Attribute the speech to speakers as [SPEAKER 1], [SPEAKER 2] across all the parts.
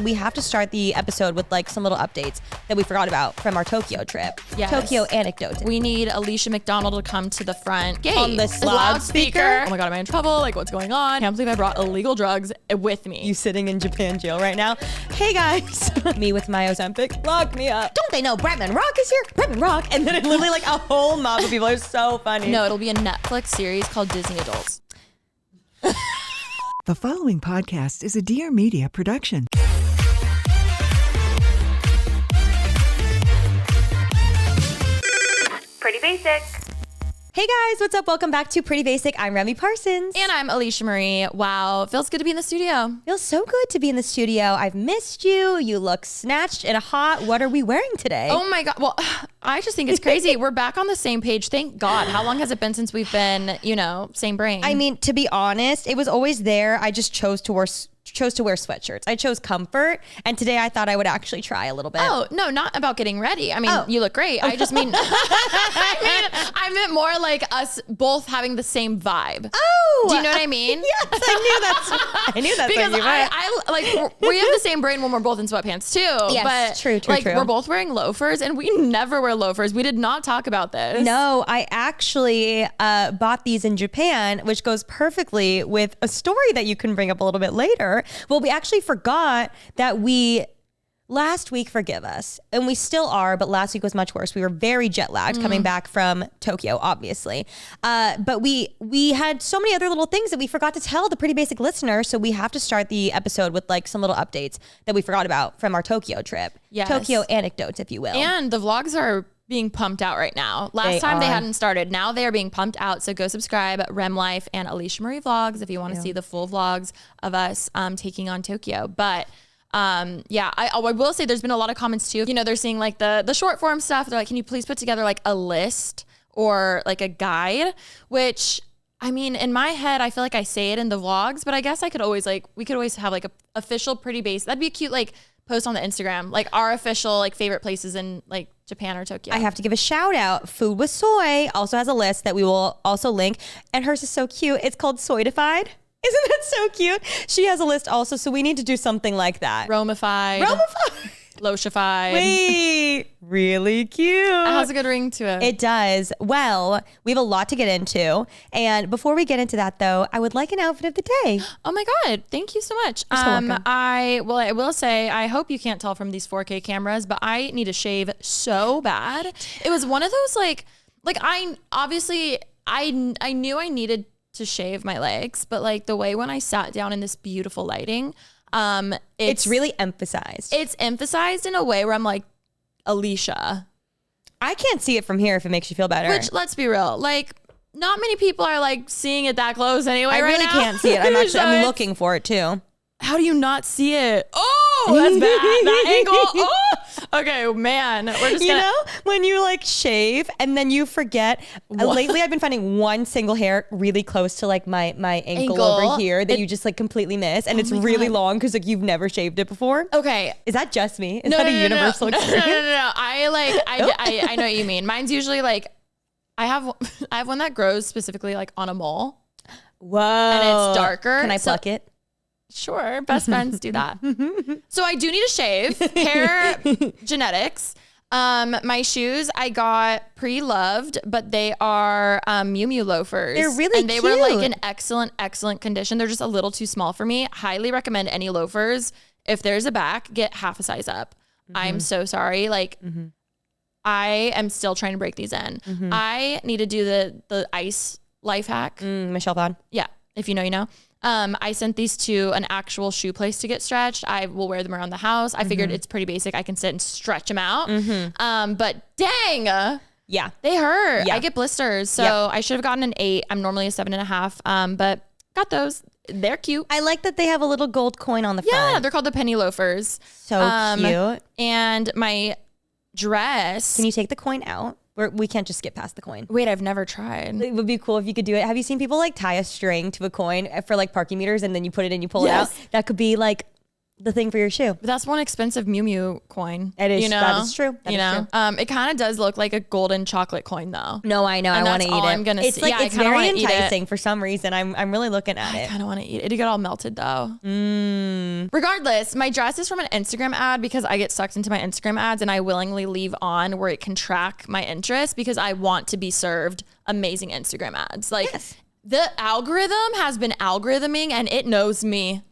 [SPEAKER 1] We have to start the episode with like some little updates that we forgot about from our Tokyo trip.
[SPEAKER 2] Yes.
[SPEAKER 1] Tokyo anecdotes.
[SPEAKER 2] We need Alisha McDonald to come to the front gate.
[SPEAKER 1] On this loudspeaker.
[SPEAKER 2] Oh my God, am I in trouble? Like, what's going on? I can't believe I brought illegal drugs with me.
[SPEAKER 1] You sitting in Japan jail right now. Hey guys. Me with my Ozempic. Lock me up. Don't they know Bretman Rock is here? Bretman Rock. And then it's literally like a whole mob of people. It's so funny.
[SPEAKER 2] No, it'll be a Netflix series called Disney Adults.
[SPEAKER 3] The following podcast is a Dear Media production.
[SPEAKER 1] Pretty basic. Hey guys, what's up? Welcome back to Pretty Basic. I'm Remi Parsons.
[SPEAKER 2] And I'm Alisha Marie. Wow, it feels good to be in the studio.
[SPEAKER 1] Feels so good to be in the studio. I've missed you. You look snatched and hot. What are we wearing today?
[SPEAKER 2] Oh my God. Well, I just think it's crazy. We're back on the same page. Thank God. How long has it been since we've been, same brain?
[SPEAKER 1] I mean, to be honest, it was always there. I just chose to wear sweatshirts. I chose comfort. And today I thought I would actually try a little bit.
[SPEAKER 2] Oh, no, not about getting ready. I mean, You look great. I just mean, I meant more like us both having the same vibe.
[SPEAKER 1] Oh,
[SPEAKER 2] do you know what I mean?
[SPEAKER 1] Yes, I knew that's
[SPEAKER 2] because
[SPEAKER 1] what you meant.
[SPEAKER 2] I like, we have the same brain when we're both in sweatpants too.
[SPEAKER 1] Yes,
[SPEAKER 2] but
[SPEAKER 1] true.
[SPEAKER 2] We're both wearing loafers and we never wear loafers. We did not talk about this.
[SPEAKER 1] No, I actually bought these in Japan, which goes perfectly with a story that you can bring up a little bit later. Well, we actually forgot that last week, forgive us, and we still are, but last week was much worse. We were very jet lagged coming back from Tokyo, obviously. But we had so many other little things that we forgot to tell the Pretty Basic listener. So we have to start the episode with like some little updates that we forgot about from our Tokyo trip.
[SPEAKER 2] Yes.
[SPEAKER 1] Tokyo anecdotes, if you will.
[SPEAKER 2] And the vlogs are being pumped out right now. Last time they hadn't started. Now they are being pumped out. So go subscribe, Rem Life and Alisha Marie Vlogs if you want to see the full vlogs of us taking on Tokyo. But I will say there's been a lot of comments too. They're seeing like the short form stuff. They're like, can you please put together like a list or like a guide? Which, I mean, in my head, I feel like I say it in the vlogs, but I guess we could always have like a official Pretty Basic. That'd be a cute like post on the Instagram, like our official like favorite places in like Japan or Tokyo.
[SPEAKER 1] I have to give a shout out. Food with Soy also has a list that we will also link. And hers is so cute. It's called Soydified. Isn't that so cute? She has a list also. So we need to do something like that.
[SPEAKER 2] Romified. Lotified.
[SPEAKER 1] Wait, really cute.
[SPEAKER 2] It has a good ring to it.
[SPEAKER 1] It does. Well, we have a lot to get into. And before we get into that though, I would like an outfit of the day.
[SPEAKER 2] Oh my God. Thank you so much.
[SPEAKER 1] You're so welcome.
[SPEAKER 2] I will say, I hope you can't tell from these 4K cameras, but I need to shave so bad. It was one of those I knew I needed to shave my legs, but like the way when I sat down in this beautiful lighting, it's
[SPEAKER 1] really emphasized.
[SPEAKER 2] It's emphasized in a way where I'm like, Alisha.
[SPEAKER 1] I can't see it from here if it makes you feel better.
[SPEAKER 2] Which, let's be real, like not many people are like seeing it that close anyway.
[SPEAKER 1] I really can't see it. I'm looking for it too.
[SPEAKER 2] How do you not see it? Oh, that's bad. That angle. Oh, okay, man. We're just gonna...
[SPEAKER 1] when you like shave and then you forget. Lately, I've been finding one single hair really close to like my ankle over here that you just like completely miss, and it's really long because like you've never shaved it before.
[SPEAKER 2] Okay,
[SPEAKER 1] is that just me? Is that a universal experience?
[SPEAKER 2] No. I know what you mean. Mine's usually like I have one that grows specifically like on a mole.
[SPEAKER 1] Whoa,
[SPEAKER 2] and it's darker.
[SPEAKER 1] Can I pluck it?
[SPEAKER 2] Sure, best friends do that. So I do need a shave. Hair genetics. My shoes I got pre-loved, but they are Miu Miu loafers.
[SPEAKER 1] They're really
[SPEAKER 2] and they
[SPEAKER 1] cute.
[SPEAKER 2] were like in excellent condition. They're just a little too small for me. Highly recommend any loafers. If there's a back, get half a size up. I'm so sorry. Like I am still trying to break these in. I need to do the ice life hack.
[SPEAKER 1] Michelle Vaughn.
[SPEAKER 2] Yeah, if you know, you know. I sent these to an actual shoe place to get stretched. I will wear them around the house. I figured it's pretty basic. I can sit and stretch them out. But dang,
[SPEAKER 1] yeah,
[SPEAKER 2] they hurt.
[SPEAKER 1] Yeah.
[SPEAKER 2] I get blisters. So I should have gotten an 8. I'm normally a 7.5. But got those. They're cute.
[SPEAKER 1] I like that they have a little gold coin on the front.
[SPEAKER 2] Yeah, they're called the penny loafers.
[SPEAKER 1] So cute.
[SPEAKER 2] And my dress.
[SPEAKER 1] Can you take the coin out? We can't just skip past the coin.
[SPEAKER 2] Wait, I've never tried.
[SPEAKER 1] It would be cool if you could do it. Have you seen people like tie a string to a coin for like parking meters and then you put it in, you pull it out? That could be like the thing for your shoe.
[SPEAKER 2] But that's one expensive Miu Miu coin.
[SPEAKER 1] It is.
[SPEAKER 2] You know?
[SPEAKER 1] That is true. That is true.
[SPEAKER 2] It kind of does look like a golden chocolate coin though.
[SPEAKER 1] No, I know.
[SPEAKER 2] And
[SPEAKER 1] I want to eat it.
[SPEAKER 2] I'm gonna
[SPEAKER 1] it's
[SPEAKER 2] see.
[SPEAKER 1] like
[SPEAKER 2] yeah,
[SPEAKER 1] it's very enticing for some reason. I'm really looking at
[SPEAKER 2] I
[SPEAKER 1] it.
[SPEAKER 2] kind of want to eat it. It get all melted though. Regardless, my dress is from an Instagram ad because I get sucked into my Instagram ads and I willingly leave on where it can track my interest because I want to be served amazing Instagram ads. Like the algorithm has been algorithming and it knows me.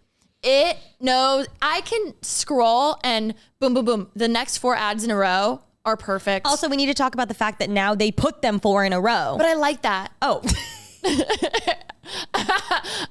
[SPEAKER 2] It knows I can scroll and boom, boom, boom. The next 4 ads in a row are perfect.
[SPEAKER 1] Also, we need to talk about the fact that now they put them 4 in a row.
[SPEAKER 2] But I like that.
[SPEAKER 1] Oh.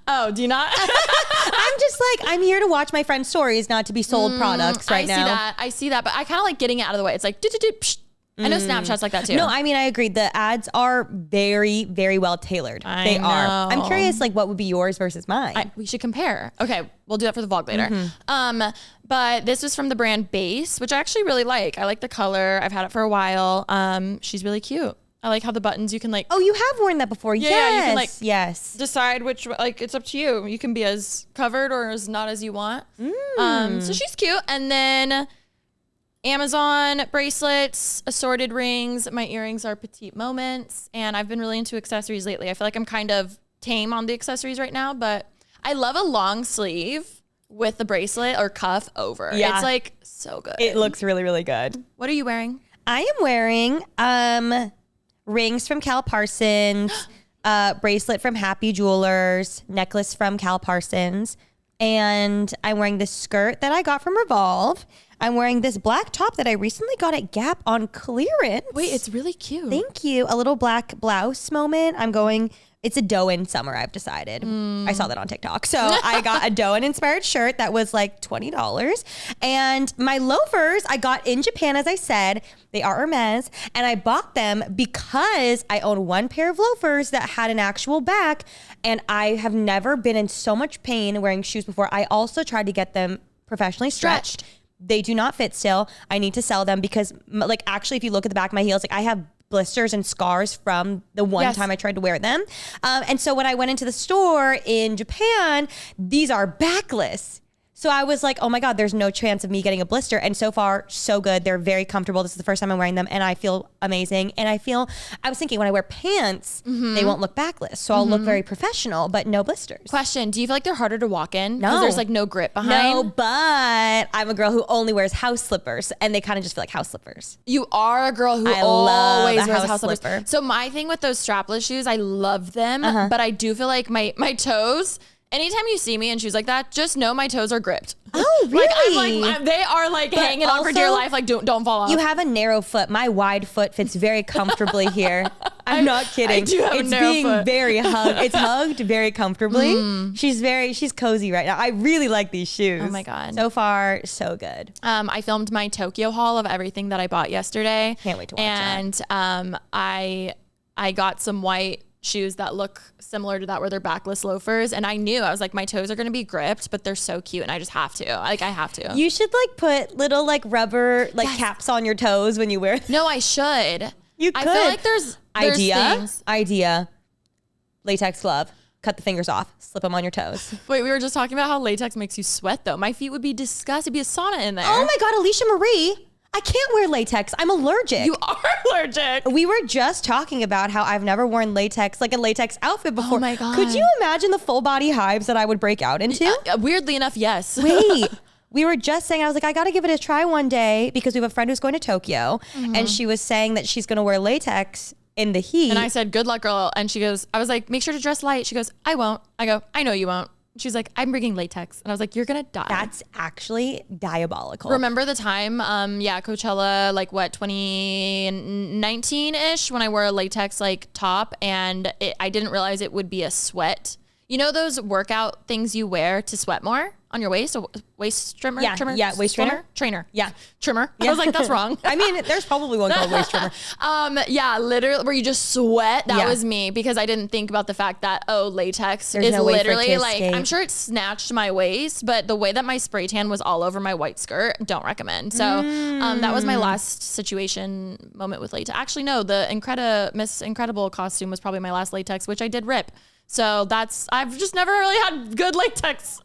[SPEAKER 2] Oh, do you not?
[SPEAKER 1] I'm just like, I'm here to watch my friend's stories, not to be sold products right now.
[SPEAKER 2] I see that. But I kind of like getting it out of the way. It's like, psh. I know Snapchat's like that too.
[SPEAKER 1] No, I mean, I agree. The ads are very, very well tailored. They are. I'm curious, like, what would be yours versus mine?
[SPEAKER 2] We should compare. Okay, we'll do that for the vlog later. But this was from the brand Base, which I actually really like. I like the color. I've had it for a while. She's really cute. I like how the buttons you can like.
[SPEAKER 1] Oh, you have worn that before.
[SPEAKER 2] Yeah,
[SPEAKER 1] yes.
[SPEAKER 2] you can like decide which, like, it's up to you. You can be as covered or as not as you want. So she's cute. And then Amazon bracelets, assorted rings. My earrings are petite moments. And I've been really into accessories lately. I feel like I'm kind of tame on the accessories right now, but I love a long sleeve with the bracelet or cuff over. Yeah. It's like so good.
[SPEAKER 1] It looks really, really good.
[SPEAKER 2] What are you wearing?
[SPEAKER 1] I am wearing rings from Cal Parsons, bracelet from Happy Jewelers, necklace from Cal Parsons, and I'm wearing this skirt that I got from Revolve. I'm wearing this black top that I recently got at Gap on clearance.
[SPEAKER 2] Wait, it's really cute.
[SPEAKER 1] Thank you. A little black blouse moment. It's a Doan summer, I've decided. I saw that on TikTok. So I got a Doan inspired shirt that was like $20. And my loafers I got in Japan, as I said. They are Hermes. And I bought them because I own one pair of loafers that had an actual back. And I have never been in so much pain wearing shoes before. I also tried to get them professionally stretched. They do not fit still. I need to sell them because, like, actually, if you look at the back of my heels, like, I have blisters and scars from the one time I tried to wear them. And so when I went into the store in Japan, these are backless. So I was like, oh my God, there's no chance of me getting a blister. And so far, so good. They're very comfortable. This is the first time I'm wearing them and I feel amazing. And I was thinking when I wear pants, they won't look backless. So I'll look very professional, but no blisters.
[SPEAKER 2] Question, do you feel like they're harder to walk in?
[SPEAKER 1] No.
[SPEAKER 2] Because there's like no grip behind?
[SPEAKER 1] No, but I'm a girl who only wears house slippers and they kind of just feel like house slippers.
[SPEAKER 2] You are a girl who
[SPEAKER 1] I love
[SPEAKER 2] always
[SPEAKER 1] a
[SPEAKER 2] wears
[SPEAKER 1] house
[SPEAKER 2] house slippers.
[SPEAKER 1] slipper.
[SPEAKER 2] So my thing with those strapless shoes, I love them, but I do feel like my toes, anytime you see me in shoes like that, just know my toes are gripped.
[SPEAKER 1] Oh, really?
[SPEAKER 2] They are like hanging on for dear life. Like don't fall off.
[SPEAKER 1] You have a narrow foot. My wide foot fits very comfortably here. I'm not kidding.
[SPEAKER 2] I do have
[SPEAKER 1] it's
[SPEAKER 2] a narrow
[SPEAKER 1] being
[SPEAKER 2] foot.
[SPEAKER 1] very hugged. It's hugged very comfortably. She's cozy right now. I really like these shoes.
[SPEAKER 2] Oh my God.
[SPEAKER 1] So far, so good.
[SPEAKER 2] I filmed my Tokyo haul of everything that I bought yesterday.
[SPEAKER 1] Can't wait to watch that.
[SPEAKER 2] And I got some white shoes that look similar to that where they're backless loafers, and I was like, my toes are going to be gripped, but they're so cute and I just have to, I have to.
[SPEAKER 1] You should like put little like rubber caps on your toes when you wear them.
[SPEAKER 2] No, I should.
[SPEAKER 1] You could.
[SPEAKER 2] I feel like there's
[SPEAKER 1] idea latex glove, cut the fingers off, slip them on your toes.
[SPEAKER 2] Wait, we were just talking about how latex makes you sweat though. My feet would be disgusted. It'd be a sauna in there.
[SPEAKER 1] Oh my God, Alisha Marie, I can't wear latex. I'm allergic.
[SPEAKER 2] You are allergic.
[SPEAKER 1] We were just talking about how I've never worn latex, like a latex outfit before.
[SPEAKER 2] Oh my God.
[SPEAKER 1] Could you imagine the full body hives that I would break out into?
[SPEAKER 2] Weirdly enough, yes.
[SPEAKER 1] Wait, we were just saying, I was like, I got to give it a try one day because we have a friend who's going to Tokyo and she was saying that she's going to wear latex in the heat.
[SPEAKER 2] And I said, good luck, girl. And she goes, I was like, make sure to dress light. She goes, I won't. I go, I know you won't. She's like, I'm bringing latex. And I was like, you're going to die.
[SPEAKER 1] That's actually diabolical.
[SPEAKER 2] Remember the time, Coachella, like what, 2019-ish, when I wore a latex like top and I didn't realize it would be a sweat. You know those workout things you wear to sweat more on your waist? A waist trimmer?
[SPEAKER 1] Yeah,
[SPEAKER 2] trimmer?
[SPEAKER 1] yeah, waist trimmer?
[SPEAKER 2] Trainer.
[SPEAKER 1] Yeah.
[SPEAKER 2] Trimmer.
[SPEAKER 1] Yeah.
[SPEAKER 2] I was like, that's wrong.
[SPEAKER 1] I mean, there's probably one called waist trimmer.
[SPEAKER 2] Yeah, literally, where you just sweat. That
[SPEAKER 1] Yeah.
[SPEAKER 2] was me because I didn't think about the fact that, latex
[SPEAKER 1] There's
[SPEAKER 2] is
[SPEAKER 1] no way for it
[SPEAKER 2] literally
[SPEAKER 1] to
[SPEAKER 2] like,
[SPEAKER 1] escape.
[SPEAKER 2] I'm sure it snatched my waist, but the way that my spray tan was all over my white skirt, don't recommend. So that was my last situation moment with latex. Actually, no, the Miss Incredible costume was probably my last latex, which I did rip. So I've just never really had good latex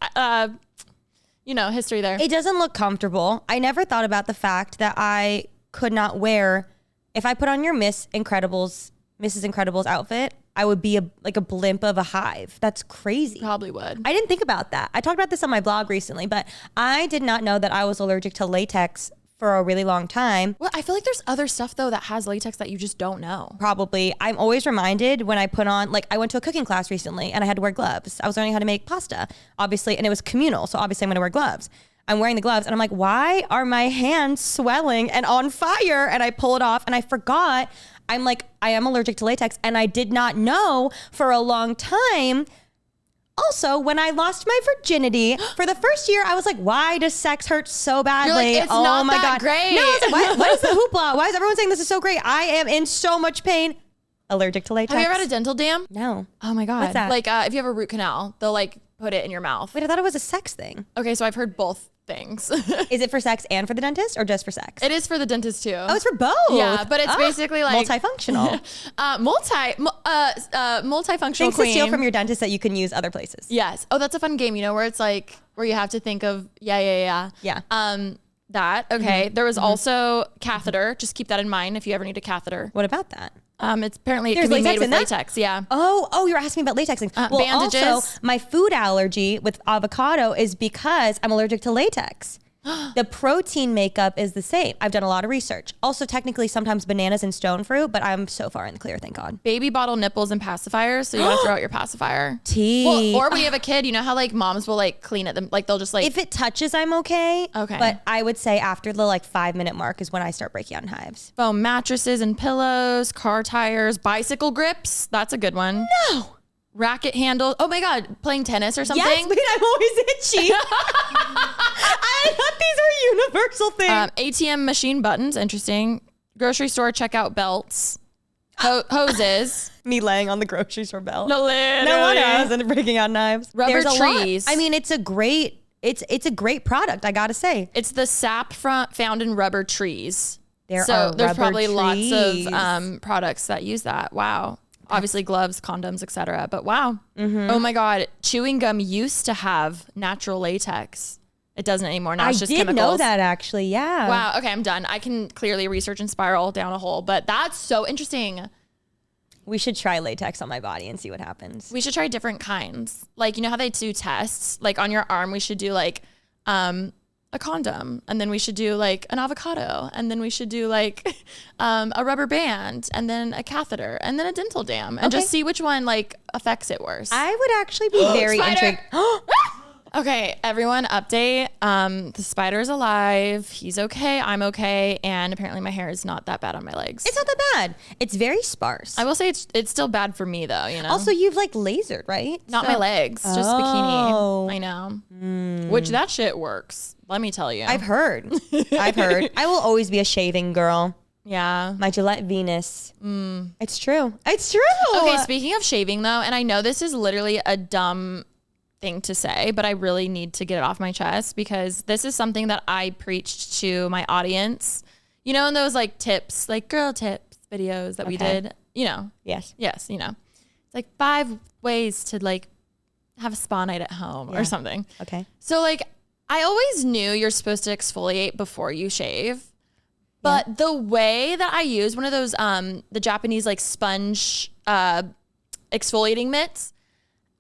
[SPEAKER 2] history there.
[SPEAKER 1] It doesn't look comfortable. I never thought about the fact that I could not wear, if I put on your Mrs. Incredible's outfit, I would be like a blimp of a hive. That's crazy.
[SPEAKER 2] Probably would.
[SPEAKER 1] I didn't think about that. I talked about this on my blog recently, but I did not know that I was allergic to latex for a really long time.
[SPEAKER 2] Well, I feel like there's other stuff though that has latex that you just don't know.
[SPEAKER 1] Probably. I'm always reminded when I put on, like I went to a cooking class recently and I had to wear gloves. I was learning how to make pasta, obviously, and it was communal. So obviously I'm going to wear gloves. I'm wearing the gloves and I'm like, why are my hands swelling and on fire? And I pull it off and I forgot. I'm like, I am allergic to latex and I did not know for a long time. Also, when I lost my virginity for the first year, I was like, why does sex hurt so badly?
[SPEAKER 2] You're like, it's not that great.
[SPEAKER 1] No, I was like, what is the hoopla? Why is everyone saying this is so great? I am in so much pain. Allergic to latex.
[SPEAKER 2] Have you ever had a dental dam?
[SPEAKER 1] No.
[SPEAKER 2] Oh my God.
[SPEAKER 1] What's that?
[SPEAKER 2] Like if you have a root canal, they'll like put it in your mouth.
[SPEAKER 1] Wait, I thought it was a sex thing.
[SPEAKER 2] Okay, so I've heard both things.
[SPEAKER 1] Is it for sex and for the dentist or just for sex?
[SPEAKER 2] It is for the dentist too.
[SPEAKER 1] Oh, it's for both.
[SPEAKER 2] Yeah, but it's basically like
[SPEAKER 1] multifunctional.
[SPEAKER 2] Multifunctional
[SPEAKER 1] Things
[SPEAKER 2] queen.
[SPEAKER 1] to steal from your dentist that you can use other places.
[SPEAKER 2] Yes. Oh, that's a fun game, where it's like where you have to think of yeah. That okay. There was also catheter. Just keep that in mind if you ever need a catheter.
[SPEAKER 1] What about that?
[SPEAKER 2] It's apparently
[SPEAKER 1] There's
[SPEAKER 2] it can be made
[SPEAKER 1] latex in
[SPEAKER 2] with
[SPEAKER 1] that?
[SPEAKER 2] latex. Yeah.
[SPEAKER 1] Oh, you're asking me about latex things. Well,
[SPEAKER 2] bandages.
[SPEAKER 1] also, my food allergy with avocado is because I'm allergic to latex. The protein makeup is the same. I've done a lot of research. Also, technically, sometimes bananas and stone fruit, but I'm so far in the clear, thank God.
[SPEAKER 2] Baby bottle nipples and pacifiers, so you want to throw out your pacifier.
[SPEAKER 1] Tea.
[SPEAKER 2] Well, or when you have a kid, you know how like moms will like clean it, like they'll just like.
[SPEAKER 1] If it touches, I'm okay.
[SPEAKER 2] Okay.
[SPEAKER 1] But I would say after the 5-minute mark is when I start breaking out in hives.
[SPEAKER 2] Foam mattresses and pillows, car tires, bicycle grips. That's a good one.
[SPEAKER 1] No.
[SPEAKER 2] Racket handle. Oh my God, playing tennis or something.
[SPEAKER 1] Yes, but I'm always itchy. I thought these were universal things.
[SPEAKER 2] ATM machine buttons. Interesting. Grocery store checkout belts. Hoses.
[SPEAKER 1] Me laying on the grocery store belt.
[SPEAKER 2] No, literally.
[SPEAKER 1] No wonder I was breaking out knives.
[SPEAKER 2] Rubber
[SPEAKER 1] There's
[SPEAKER 2] trees.
[SPEAKER 1] I mean, it's a great product, I gotta say.
[SPEAKER 2] It's the sap found in rubber trees.
[SPEAKER 1] There's
[SPEAKER 2] probably
[SPEAKER 1] trees.
[SPEAKER 2] lots of products that use that. Wow. Obviously gloves, condoms, etc. But wow. Mm-hmm. Oh my God. Chewing gum used to have natural latex. It doesn't anymore. Now it's just chemicals.
[SPEAKER 1] I did know that actually. Yeah.
[SPEAKER 2] Wow. Okay. I'm done. I can clearly research and spiral down a hole, but that's so interesting.
[SPEAKER 1] We should try latex on my body and see what happens.
[SPEAKER 2] We should try different kinds. Like, you know how they do tests? Like on your arm, we should do like, a condom, and then we should do like an avocado, and then we should do like a rubber band, and then a catheter, and then a dental dam, and just see which one like affects it worse.
[SPEAKER 1] I would actually be very intrigued.
[SPEAKER 2] Okay, everyone, update. The spider's alive. He's okay. I'm okay. And apparently my hair is not that bad on my legs.
[SPEAKER 1] It's not that bad. It's very sparse.
[SPEAKER 2] I will say it's still bad for me though, you know?
[SPEAKER 1] Also, you've lasered, right?
[SPEAKER 2] Not my legs, just bikini. I know. Which that shit works. Let me tell you.
[SPEAKER 1] I've heard. I will always be a shaving girl.
[SPEAKER 2] Yeah.
[SPEAKER 1] My Gillette Venus. It's true. It's true.
[SPEAKER 2] Okay, speaking of shaving though, and I know this is literally a dumb thing to say, but I really need to get it off my chest because this is something that I preached to my audience. You know, in those like tips, like girl tips videos that we did, you know.
[SPEAKER 1] Yes,
[SPEAKER 2] you know. It's like 5 ways to like have a spa night at home or something.
[SPEAKER 1] Okay.
[SPEAKER 2] So like I always knew you're supposed to exfoliate before you shave. But the way that I use one of those the Japanese like sponge exfoliating mitts,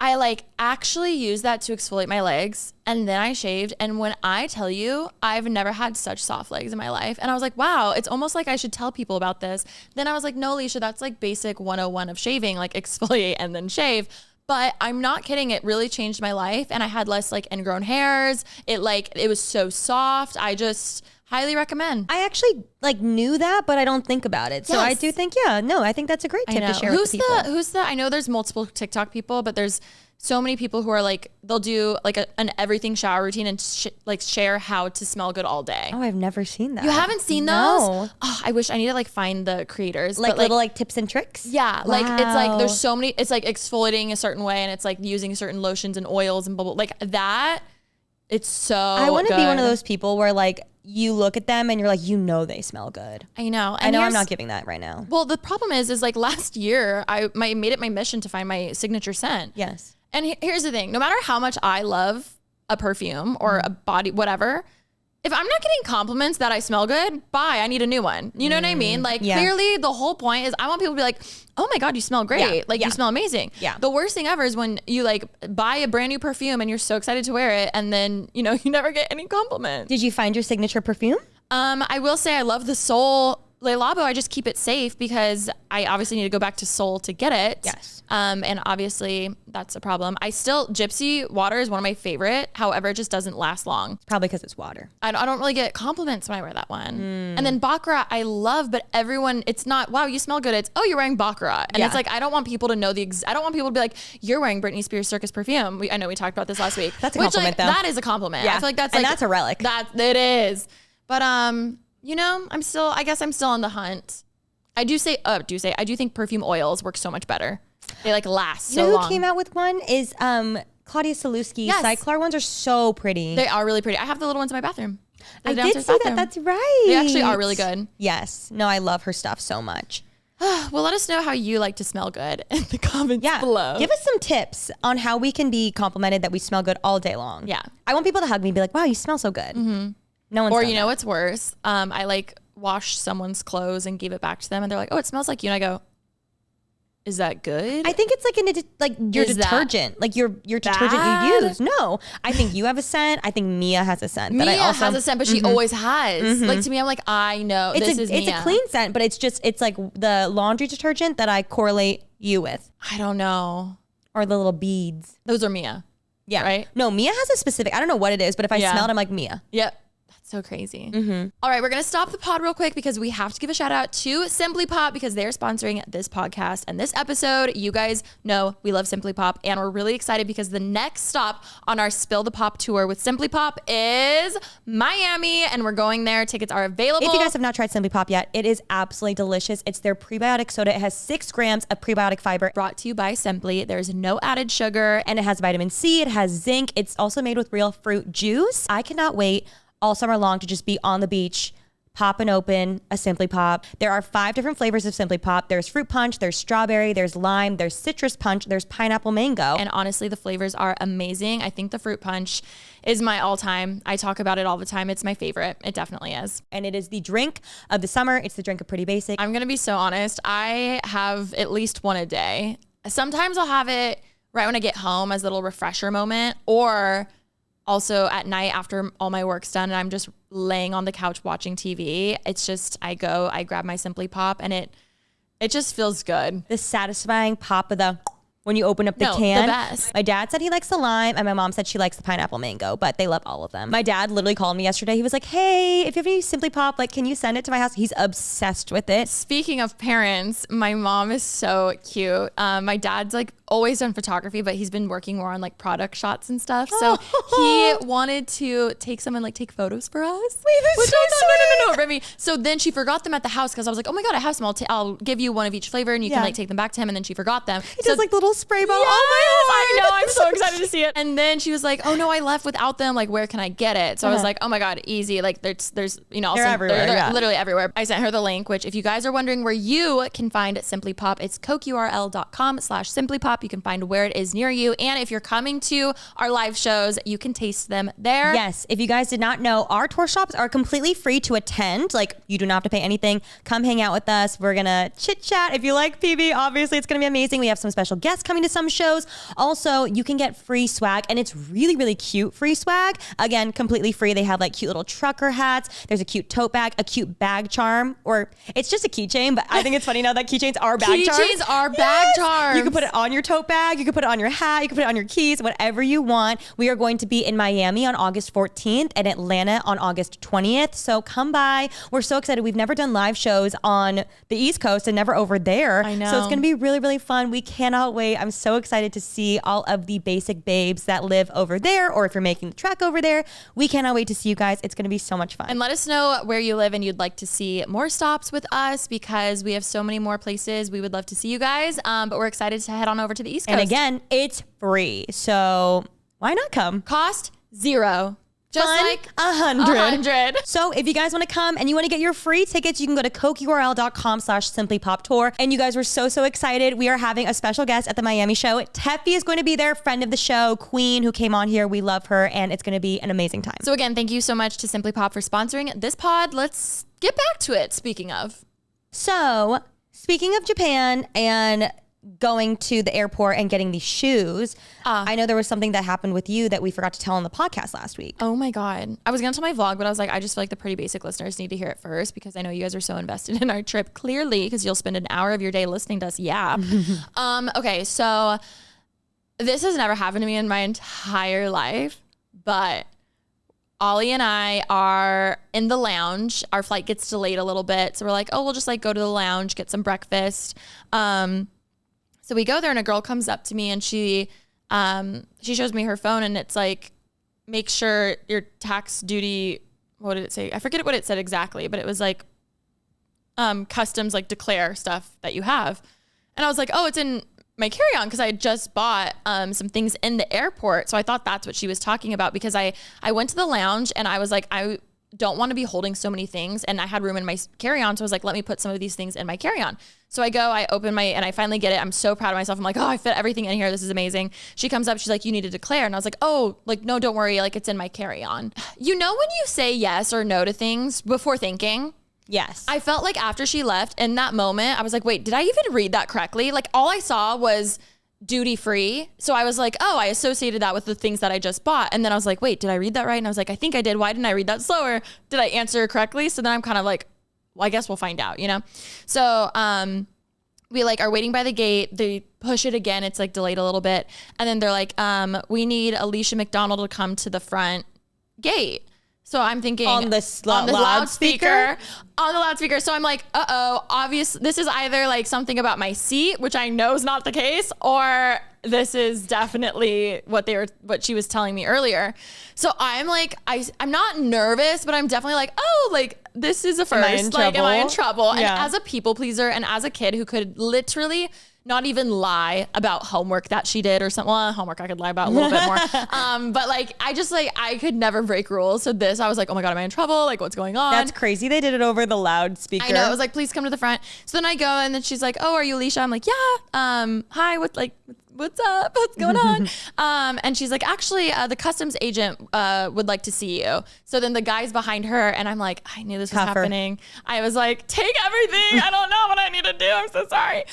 [SPEAKER 2] I like actually use that to exfoliate my legs, and then I shaved. And when I tell you, I've never had such soft legs in my life. And I was like, wow, it's almost like I should tell people about this. Then I was like, no, Alisha, that's like basic 101 of shaving, like exfoliate and then shave. But I'm not kidding. It really changed my life. And I had less like ingrown hairs. It was so soft. I just highly recommend.
[SPEAKER 1] I actually like knew that, but I don't think about it. So I do think, I think that's a great tip to share with people.
[SPEAKER 2] I know there's multiple TikTok people, but there's so many people who are like, they'll do like an everything shower routine and like share how to smell good all day.
[SPEAKER 1] Oh, I've never seen that.
[SPEAKER 2] You haven't seen those? Oh, I wish I need to like find the creators.
[SPEAKER 1] Like little like tips and tricks?
[SPEAKER 2] Yeah. Wow. Like it's like, there's so many, it's like exfoliating a certain way and it's like using certain lotions and oils and blah, blah, like that. It's so
[SPEAKER 1] I want to be one of those people where like you look at them and you're like, they smell good.
[SPEAKER 2] I know.
[SPEAKER 1] And I'm not giving that right now.
[SPEAKER 2] Well, the problem is like last year, I made it my mission to find my signature scent.
[SPEAKER 1] Yes.
[SPEAKER 2] And here's the thing. No matter how much I love a perfume or a body, whatever, if I'm not getting compliments that I smell good, bye, I need a new one. You know what I mean? Like clearly the whole point is I want people to be like, oh my God, you smell great. You smell amazing. Yeah. The worst thing ever is when you like buy a brand new perfume and you're so excited to wear it. And then, you know, you never get any compliments.
[SPEAKER 1] Did you find your signature perfume?
[SPEAKER 2] I will say I love the Soul Le Labo. I just keep it safe because I obviously need to go back to Soul to get it.
[SPEAKER 1] Yes.
[SPEAKER 2] And obviously that's a problem. Gypsy water is one of my favorite. However, it just doesn't last long.
[SPEAKER 1] Probably because it's water.
[SPEAKER 2] I don't really get compliments when I wear that one. And then Baccarat I love, but everyone, it's not, wow, you smell good. It's, oh, you're wearing Baccarat. And it's like, I don't want people to know I don't want people to be like, you're wearing Britney Spears Circus perfume. I know we talked about this last week.
[SPEAKER 1] That's a compliment though.
[SPEAKER 2] That is a compliment.
[SPEAKER 1] Yeah.
[SPEAKER 2] I feel like that's
[SPEAKER 1] and that's a relic.
[SPEAKER 2] It is. But, you know, I guess I'm still on the hunt. I do think perfume oils work so much better. They like last so long.
[SPEAKER 1] You know who came out with one is Claudia Salewski.
[SPEAKER 2] Yes.
[SPEAKER 1] Cyclar ones are so pretty.
[SPEAKER 2] They are really pretty. I have the little ones in my bathroom.
[SPEAKER 1] I did see that. That's right.
[SPEAKER 2] They actually are really good.
[SPEAKER 1] Yes. No, I love her stuff so much.
[SPEAKER 2] Well, let us know how you like to smell good in the comments below.
[SPEAKER 1] Give us some tips on how we can be complimented that we smell good all day long.
[SPEAKER 2] Yeah.
[SPEAKER 1] I want people to hug me and be like, wow, you smell so good.
[SPEAKER 2] Mm-hmm.
[SPEAKER 1] No one's
[SPEAKER 2] Or
[SPEAKER 1] done
[SPEAKER 2] you know
[SPEAKER 1] that.
[SPEAKER 2] what's worse? I like wash someone's clothes and give it back to them and they're like, oh, it smells like you. And I go, is that good?
[SPEAKER 1] I think it's like your detergent, like your detergent you use. No, I think you have a scent. I think Mia has a scent.
[SPEAKER 2] Mia
[SPEAKER 1] that I also,
[SPEAKER 2] has a scent, but she always has. Like to me, I'm like, I know
[SPEAKER 1] it's
[SPEAKER 2] this is Mia.
[SPEAKER 1] It's a clean scent, but it's like the laundry detergent that I correlate you with.
[SPEAKER 2] I don't know.
[SPEAKER 1] Or the little beads.
[SPEAKER 2] Those are Mia.
[SPEAKER 1] Yeah.
[SPEAKER 2] Right?
[SPEAKER 1] No, Mia has a specific, I don't know what it is, but if I smell it, I'm like Mia.
[SPEAKER 2] Yep. So crazy. All right, we're going to stop the pod real quick because we have to give a shout out to Simply Pop because they're sponsoring this podcast and this episode. You guys know we love Simply Pop and we're really excited because the next stop on our Spill the Pop tour with Simply Pop is Miami and we're going there. Tickets are available.
[SPEAKER 1] If you guys have not tried Simply Pop yet, it is absolutely delicious. It's their prebiotic soda. It has 6 grams of prebiotic fiber.
[SPEAKER 2] Brought to you by Simply. There's no added sugar.
[SPEAKER 1] And it has vitamin C. It has zinc. It's also made with real fruit juice. I cannot wait all summer long to just be on the beach, popping open a Simply Pop. There are 5 different flavors of Simply Pop. There's fruit punch, there's strawberry, there's lime, there's citrus punch, there's pineapple mango.
[SPEAKER 2] And honestly, the flavors are amazing. I think the fruit punch is my all-time. I talk about it all the time. It's my favorite. It definitely is.
[SPEAKER 1] And it is the drink of the summer. It's the drink of Pretty Basic.
[SPEAKER 2] I'm going to be so honest. I have at least one a day. Sometimes I'll have it right when I get home as a little refresher moment or also at night after all my work's done and I'm just laying on the couch watching TV. It's just, I grab my Simply Pop and it just feels good.
[SPEAKER 1] The satisfying pop of when you open up the can.
[SPEAKER 2] The best.
[SPEAKER 1] My dad said he likes the lime and my mom said she likes the pineapple mango, but they love all of them. My dad literally called me yesterday. He was like, hey, if you have any Simply Pop, like, can you send it to my house? He's obsessed with it.
[SPEAKER 2] Speaking of parents, my mom is so cute. My dad's like always done photography, but he's been working more on like product shots and stuff. So he wanted to take some and like take photos for us.
[SPEAKER 1] Wait, that's so sweet.
[SPEAKER 2] No, Remi. So then she forgot them at the house because I was like, oh my God, I have some. I'll give you one of each flavor and you can like take them back to him. And then she forgot them.
[SPEAKER 1] He does like little spray bottle.
[SPEAKER 2] Yes,
[SPEAKER 1] Oh my
[SPEAKER 2] I know. I'm so excited to see it. And then she was like, oh no, I left without them. Like, where can I get it? So I was like, oh my God, easy. Like there's you know,
[SPEAKER 1] they're everywhere.
[SPEAKER 2] They're literally everywhere. I sent her the link, which if you guys are wondering where you can find Simply Pop, it's cokeurl.com/simplypop. You can find where it is near you. And if you're coming to our live shows, you can taste them there.
[SPEAKER 1] Yes. If you guys did not know, our tour shops are completely free to attend. Like, you do not have to pay anything. Come hang out with us. We're going to chit chat. If you like PB, obviously it's going to be amazing. We have some special guests coming to some shows. Also, you can get free swag and it's really, really cute free swag. Again, completely free. They have like cute little trucker hats. There's a cute tote bag, a cute bag charm, or it's just a keychain, but I think it's funny now that keychains are bag charms.
[SPEAKER 2] Keychains are bag charms.
[SPEAKER 1] You can put it on your tote bag. You can put it on your hat. You can put it on your keys, whatever you want. We are going to be in Miami on August 14th and Atlanta on August 20th. So come by. We're so excited. We've never done live shows on the East Coast and never over there.
[SPEAKER 2] I know.
[SPEAKER 1] So it's going to be really, really fun. We cannot wait. I'm so excited to see all of the basic babes that live over there, or if you're making the trek over there, we cannot wait to see you guys. It's going to be so much fun.
[SPEAKER 2] And let us know where you live and you'd like to see more stops with us because we have so many more places. We would love to see you guys. But we're excited to head on over to the East Coast.
[SPEAKER 1] And again, it's free. So why not come?
[SPEAKER 2] Cost zero. Just
[SPEAKER 1] Fun,
[SPEAKER 2] like
[SPEAKER 1] 100. So if you guys want to come and you want to get your free tickets, you can go to cokeurl.com/simplypop tour. And you guys were so excited. We are having a special guest at the Miami show. Teffy is going to be there, friend of the show, Queen, who came on here. We love her, and it's going to be an amazing time.
[SPEAKER 2] So again, thank you so much to Simply Pop for sponsoring this pod. Let's get back to it. Speaking of Japan and going to the airport and getting these shoes, I know there was something that happened with you that we forgot to tell on the podcast last week. Oh my God. I was going to tell my vlog, but I was like, I just feel like the Pretty Basic listeners need to hear it first because I know you guys are so invested in our trip, clearly, because you'll spend an hour of your day listening to us yap. Okay, so this has never happened to me in my entire life, but Ollie and I are in the lounge. Our flight gets delayed a little bit. So we're like, oh, we'll just like go to the lounge, get some breakfast. So we go there and a girl comes up to me and she shows me her phone and it's like, make sure your tax duty, what did it say? I forget what it said exactly, but it was like customs, like declare stuff that you have. And I was like, oh, it's in my carry-on because I had just bought some things in the airport. So I thought that's what she was talking about because I went to the lounge and I was like, I don't want to be holding so many things. And I had room in my carry-on. So I was like, let me put some of these things in my carry-on. So I go, I open and I finally get it. I'm so proud of myself. I'm like, oh, I fit everything in here. This is amazing. She comes up, she's like, you need to declare. And I was like, oh, like, no, don't worry. Like, it's in my carry-on. You know, when you say yes or no to things before thinking?
[SPEAKER 1] Yes.
[SPEAKER 2] I felt like after she left in that moment, I was like, wait, did I even read that correctly? Like all I saw was duty free. So I was like, oh, I associated that with the things that I just bought. And then I was like, wait, did I read that right? And I was like, I think I did. Why didn't I read that slower? Did I answer correctly? So then I'm kind of like, well, I guess we'll find out, you know? So, we like are waiting by the gate. They push it again. It's like delayed a little bit. And then they're like, we need Alisha McDonald to come to the front gate. So I'm thinking
[SPEAKER 1] on the loudspeaker.
[SPEAKER 2] On the loudspeaker. So I'm like, obvious. This is either like something about my seat, which I know is not the case, or this is definitely what she was telling me earlier. So I'm like, I'm not nervous, but I'm definitely like, oh, like this is a first. Am I in trouble?
[SPEAKER 1] Yeah.
[SPEAKER 2] And as a people pleaser and as a kid who could literally not even lie about homework that she did or something. Well, homework I could lie about a little bit more. But like, I could never break rules. So I was like, oh my God, am I in trouble? Like what's going on?
[SPEAKER 1] That's crazy. They did it over the loudspeaker.
[SPEAKER 2] I know. I was like, please come to the front. So then I go and then she's like, oh, are you Alisha? I'm like, yeah. Hi. What's up? What's going on? And she's like, actually, the customs agent would like to see you. So then the guy's behind her and I'm like, I knew this was happening. I was like, take everything. I don't know what I need to do. I'm so sorry.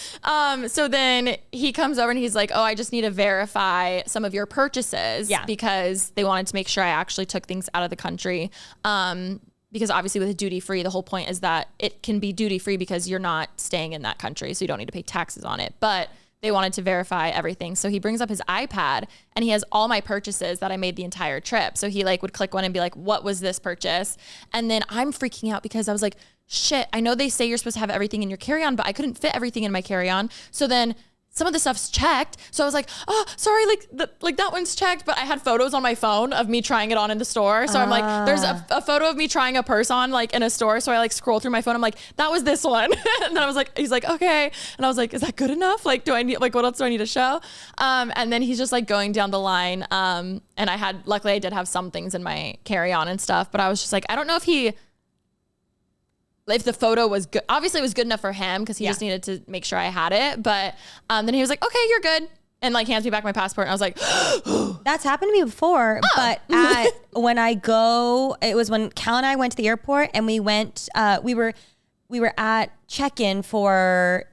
[SPEAKER 2] So then he comes over and he's like, oh, I just need to verify some of your purchases because they wanted to make sure I actually took things out of the country. Because obviously with duty free, the whole point is that it can be duty free because you're not staying in that country. So you don't need to pay taxes on it. But they wanted to verify everything. So he brings up his iPad and he has all my purchases that I made the entire trip. So he like would click one and be like, what was this purchase? And then I'm freaking out because I was like, shit, I know they say you're supposed to have everything in your carry-on, but I couldn't fit everything in my carry-on. So then some of the stuff's checked. So I was like, oh, sorry, like that one's checked. But I had photos on my phone of me trying it on in the store. So I'm like, there's a photo of me trying a purse on like in a store. So I like scroll through my phone. I'm like, that was this one. And then I was like, he's like, okay. And I was like, is that good enough? Like, do I need, like, what else do I need to show? And then he's just like going down the line. And luckily I did have some things in my carry-on and stuff, but I was just like, I don't know if the photo was good. Obviously it was good enough for him because he just needed to make sure I had it. But then he was like, okay, you're good. And like hands me back my passport. And I was like,
[SPEAKER 1] that's happened to me before. But when I go, it was when Cal and I went to the airport and we went, we were at check-in for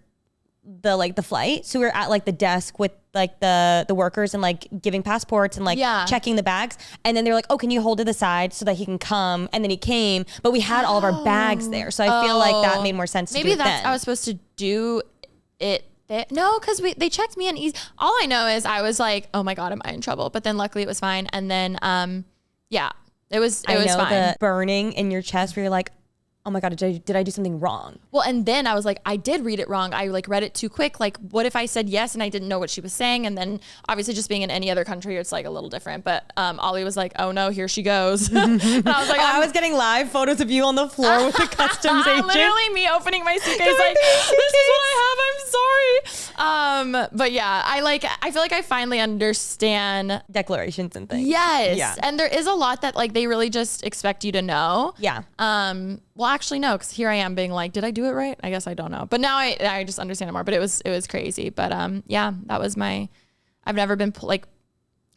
[SPEAKER 1] the flight. So we were at like the desk with like the workers and like giving passports and like checking the bags. And then they're like, oh, can you hold to the side so that he can come? And then he came, but we had all of our bags there. So I feel like that made more sense to do it
[SPEAKER 2] maybe that's
[SPEAKER 1] then.
[SPEAKER 2] I was supposed to do it. No, because they checked me in. All I know is I was like, oh my God, am I in trouble? But then luckily it was fine. And then, it was fine.
[SPEAKER 1] The burning in your chest where you're like, oh my God, did I do something wrong?
[SPEAKER 2] Well, and then I was like, I did read it wrong. I like read it too quick. Like, what if I said yes and I didn't know what she was saying? And then obviously just being in any other country, it's like a little different. But Ollie was like, oh no, here she goes. And I was like,
[SPEAKER 1] I was getting live photos of you on the floor with the customs agent.
[SPEAKER 2] Literally me opening my suitcase like, this is what I have. I'm sorry. But yeah, I feel like I finally understand
[SPEAKER 1] declarations and things.
[SPEAKER 2] Yes.
[SPEAKER 1] Yeah.
[SPEAKER 2] And there is a lot that like they really just expect you to know.
[SPEAKER 1] Yeah.
[SPEAKER 2] Well, actually, no, because here I am being like, did I do it right? I guess I don't know. But now I just understand it more. But it was crazy. But yeah, that was I've never been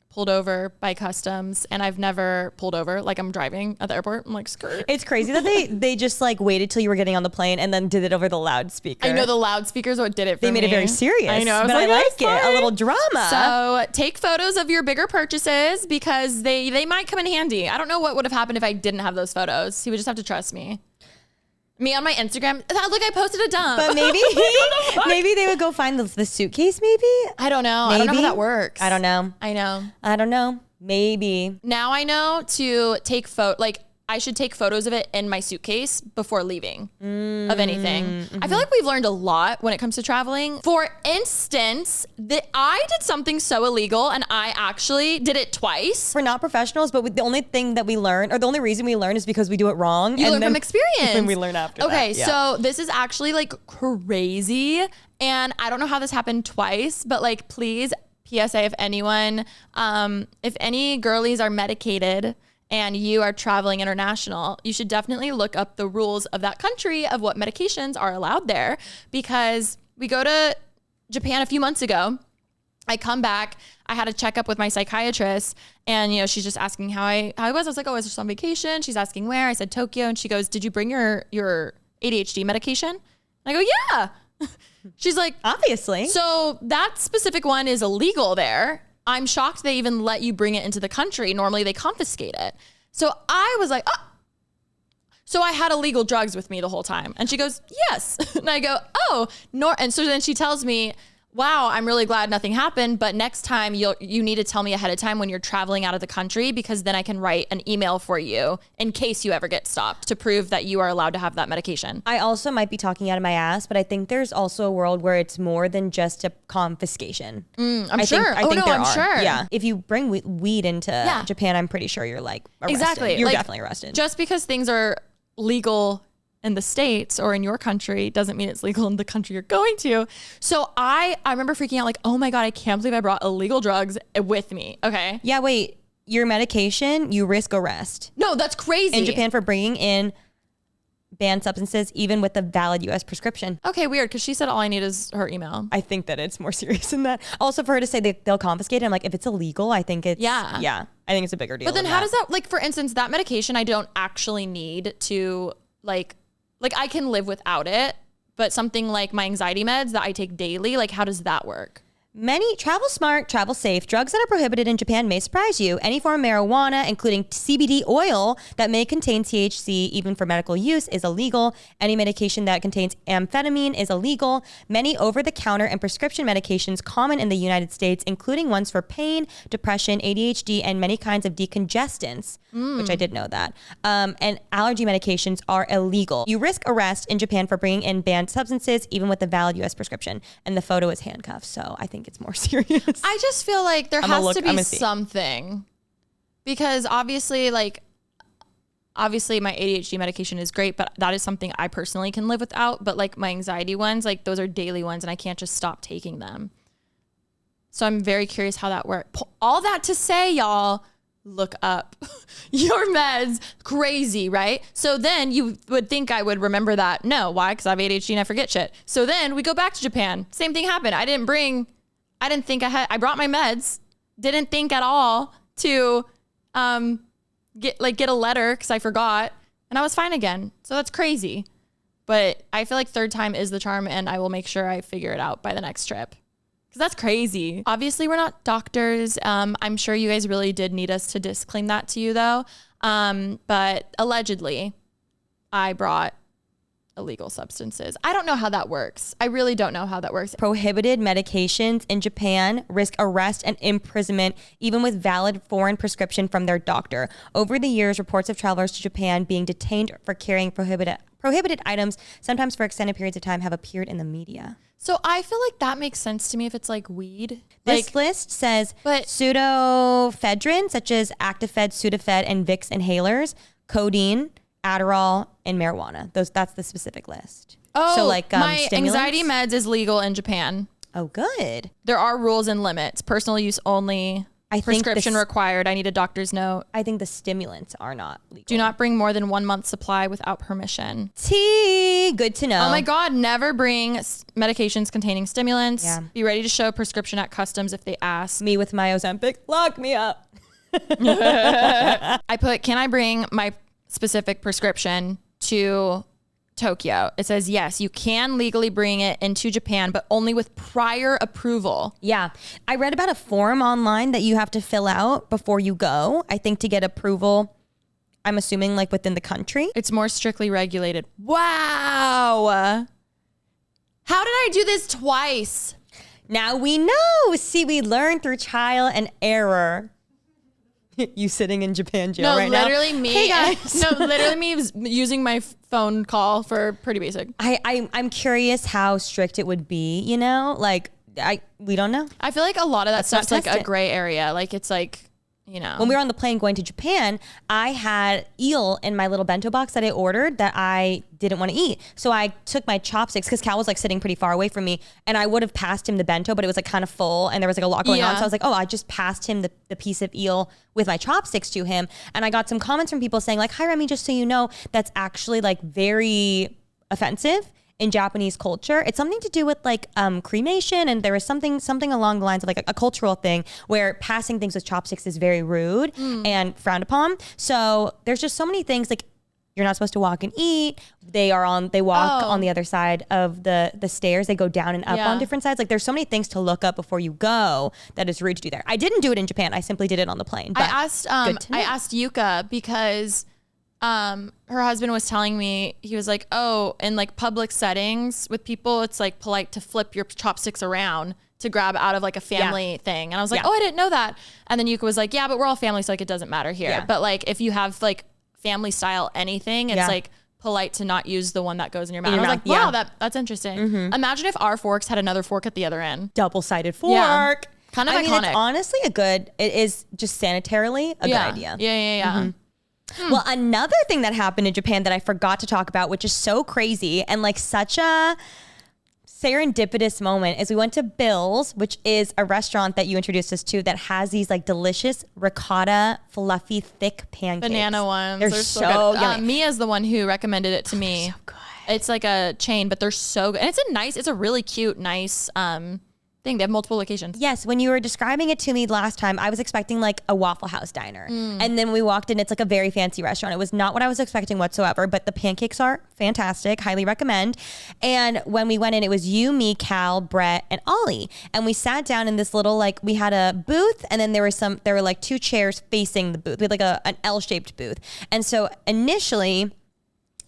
[SPEAKER 2] pulled over by customs, and I've never pulled over. Like I'm driving at the airport. I'm like, skirt.
[SPEAKER 1] It's crazy that they just like waited till you were getting on the plane and then did it over the loudspeaker.
[SPEAKER 2] I know the loudspeakers what did it for me.
[SPEAKER 1] They made it very serious.
[SPEAKER 2] I know.
[SPEAKER 1] But I like it. A little drama.
[SPEAKER 2] So take photos of your bigger purchases because they might come in handy. I don't know what would have happened if I didn't have those photos. He would just have to trust me. Me on my Instagram. Look, I posted a dump.
[SPEAKER 1] But maybe they would go find the suitcase. Maybe
[SPEAKER 2] I don't know.
[SPEAKER 1] Maybe?
[SPEAKER 2] I don't know how that works.
[SPEAKER 1] I don't know. I don't know. Maybe
[SPEAKER 2] now I know to take I should take photos of it in my suitcase before leaving of anything. Mm-hmm. I feel like we've learned a lot when it comes to traveling. For instance, I did something so illegal and I actually did it twice.
[SPEAKER 1] We're not professionals, but the only thing that we learn, or the only reason we learn, is because we do it wrong.
[SPEAKER 2] You learn from experience.
[SPEAKER 1] And we learn after that.
[SPEAKER 2] Okay, so this is actually like crazy. And I don't know how this happened twice, but like please, PSA, if any girlies are medicated and you are traveling international, you should definitely look up the rules of that country of what medications are allowed there, because we go to Japan a few months ago. I come back, I had a checkup with my psychiatrist, and she's just asking how I was. I was like, oh, I was just on vacation. She's asking where. I said Tokyo, and she goes, did you bring your ADHD medication? And I go, yeah. She's like,
[SPEAKER 1] obviously.
[SPEAKER 2] So that specific one is illegal there. I'm shocked they even let you bring it into the country. Normally they confiscate it. So I was like, oh. So I had illegal drugs with me the whole time. And she goes, yes. And I go, oh, no. And so then she tells me, wow, I'm really glad nothing happened. But next time you need to tell me ahead of time when you're traveling out of the country, because then I can write an email for you in case you ever get stopped to prove that you are allowed to have that medication.
[SPEAKER 1] I also might be talking out of my ass, but I think there's also a world where it's more than just a confiscation.
[SPEAKER 2] I'm sure.
[SPEAKER 1] I'm
[SPEAKER 2] sure.
[SPEAKER 1] Yeah. If you bring weed into Japan, I'm pretty sure you're like arrested.
[SPEAKER 2] Exactly.
[SPEAKER 1] You're definitely arrested.
[SPEAKER 2] Just because things are legal in the States or in your country doesn't mean it's legal in the country you're going to. So I remember freaking out like, oh my God, I can't believe I brought illegal drugs with me. Okay.
[SPEAKER 1] Yeah, wait, your medication, you risk arrest.
[SPEAKER 2] No, that's crazy.
[SPEAKER 1] In Japan for bringing in banned substances, even with a valid US prescription.
[SPEAKER 2] Okay, weird, because she said all I need is her email.
[SPEAKER 1] I think that it's more serious than that. Also, for her to say they'll confiscate it, I'm like, if it's illegal, I think it's, I think it's a bigger deal.
[SPEAKER 2] But then how does that, like, for instance, that medication I don't actually need to, like I can live without it, but something like my anxiety meds that I take daily, like how does that work?
[SPEAKER 1] Many travel smart, travel safe. Drugs that are prohibited in Japan may surprise you. Any form of marijuana, including CBD oil that may contain THC, even for medical use, is illegal. Any medication that contains amphetamine is illegal. Many over-the-counter and prescription medications common in the United States, including ones for pain, depression, ADHD, and many kinds of decongestants, which I did know that, and allergy medications are illegal. You risk arrest in Japan for bringing in banned substances, even with a valid U.S. prescription. And the photo is handcuffed, so I think it's more serious.
[SPEAKER 2] I just feel like there has to be something, because obviously my ADHD medication is great, but that is something I personally can live without. But like my anxiety ones, like those are daily ones and I can't just stop taking them. So I'm very curious how that works. All that to say, y'all, look up your meds. Crazy, right? So then you would think I would remember that. No, why? Because I have ADHD and I forget shit. So then we go back to Japan. Same thing happened. I brought my meds. Didn't think at all to get a letter because I forgot, and I was fine again. So that's crazy. But I feel like third time is the charm, and I will make sure I figure it out by the next trip. Because that's crazy. Obviously, we're not doctors. I'm sure you guys really did need us to disclaim that to you, though. But allegedly, I brought illegal substances. I don't know how that works. I really don't know how that works.
[SPEAKER 1] Prohibited medications in Japan risk arrest and imprisonment, even with valid foreign prescription from their doctor. Over the years, reports of travelers to Japan being detained for carrying prohibited items, sometimes for extended periods of time, have appeared in the media.
[SPEAKER 2] So I feel like that makes sense to me if it's like weed.
[SPEAKER 1] This list says pseudoephedrine, such as Actifed, Sudafed, and Vicks inhalers, codeine, Adderall, and marijuana. That's the specific list.
[SPEAKER 2] Oh,
[SPEAKER 1] so like
[SPEAKER 2] my
[SPEAKER 1] stimulants?
[SPEAKER 2] anxiety meds is legal in Japan.
[SPEAKER 1] Oh, good.
[SPEAKER 2] There are rules and limits. Personal use only.
[SPEAKER 1] I think
[SPEAKER 2] prescription required. I need a doctor's note.
[SPEAKER 1] I think the stimulants are not legal.
[SPEAKER 2] Do not bring more than 1 month's supply without permission.
[SPEAKER 1] Tea. Good to know.
[SPEAKER 2] Oh my God. Never bring medications containing stimulants.
[SPEAKER 1] Yeah.
[SPEAKER 2] Be ready to show prescription at customs if they ask.
[SPEAKER 1] Me with my Ozempic. Lock me up.
[SPEAKER 2] I put, can I bring my specific prescription to Tokyo? It says, yes, you can legally bring it into Japan, but only with prior approval.
[SPEAKER 1] Yeah. I read about a form online that you have to fill out before you go, I think to get approval. I'm assuming like within the country.
[SPEAKER 2] It's more strictly regulated. Wow. How did I do this twice?
[SPEAKER 1] Now we know. See, we learn through trial and error. You sitting in Japan jail right now?
[SPEAKER 2] Me.
[SPEAKER 1] Hey guys.
[SPEAKER 2] Literally me using my phone call for pretty basic.
[SPEAKER 1] I'm curious how strict it would be, you know? Like, we don't know.
[SPEAKER 2] I feel like a lot of that stuff's like
[SPEAKER 1] test
[SPEAKER 2] a
[SPEAKER 1] it.
[SPEAKER 2] gray area. Like, it's like, you know.
[SPEAKER 1] When we were on the plane going to Japan, I had eel in my little bento box that I ordered that I didn't want to eat. So I took my chopsticks because Cal was like sitting pretty far away from me, and I would have passed him the bento, but it was like kind of full and there was like a lot going on. So I was like, oh, I just passed him the piece of eel with my chopsticks to him. And I got some comments from people saying like, hi Remi, just so you know, that's actually like very offensive in Japanese culture. It's something to do with like cremation, and there is something along the lines of like a cultural thing where passing things with chopsticks is very rude and frowned upon. So there's just so many things, like you're not supposed to walk and eat. They walk on the other side of the stairs. They go down and up on different sides. Like there's so many things to look up before you go that is rude to do there. I didn't do it in Japan. I simply did it on the plane. But
[SPEAKER 2] I asked Yuka because her husband was telling me, he was like, oh, in like public settings with people, it's like polite to flip your chopsticks around to grab out of like a family thing. And I was like, oh, I didn't know that. And then Yuka was like, yeah, but we're all family, so like it doesn't matter here. But like if you have like family style anything, it's like polite to not use the one that goes in your mouth. I was like, wow, that's interesting. Imagine if our forks had another fork at the other end.
[SPEAKER 1] Double-sided fork.
[SPEAKER 2] Yeah. Kind of
[SPEAKER 1] I
[SPEAKER 2] iconic.
[SPEAKER 1] mean, it's honestly it is just sanitarily a good idea.
[SPEAKER 2] Yeah.
[SPEAKER 1] Well, another thing that happened in Japan that I forgot to talk about, which is so crazy and like such a serendipitous moment, is we went to Bill's, which is a restaurant that you introduced us to that has these like delicious ricotta, fluffy, thick pancakes.
[SPEAKER 2] Banana ones.
[SPEAKER 1] They're so
[SPEAKER 2] good.
[SPEAKER 1] yummy.
[SPEAKER 2] Mia's the one who recommended it to me.
[SPEAKER 1] So good.
[SPEAKER 2] It's like a chain, but they're so good. And it's a really cute, nice thing. They have multiple locations.
[SPEAKER 1] Yes, when you were describing it to me last time, I was expecting like a Waffle House diner. And then we walked in, it's like a very fancy restaurant. It was not what I was expecting whatsoever, but the pancakes are fantastic. Highly recommend. And when we went in, it was you, me, Cal, Brett, and Ollie. And we sat down in this little, like, we had a booth, and then there were like two chairs facing the booth. We had like an L-shaped booth. And so initially,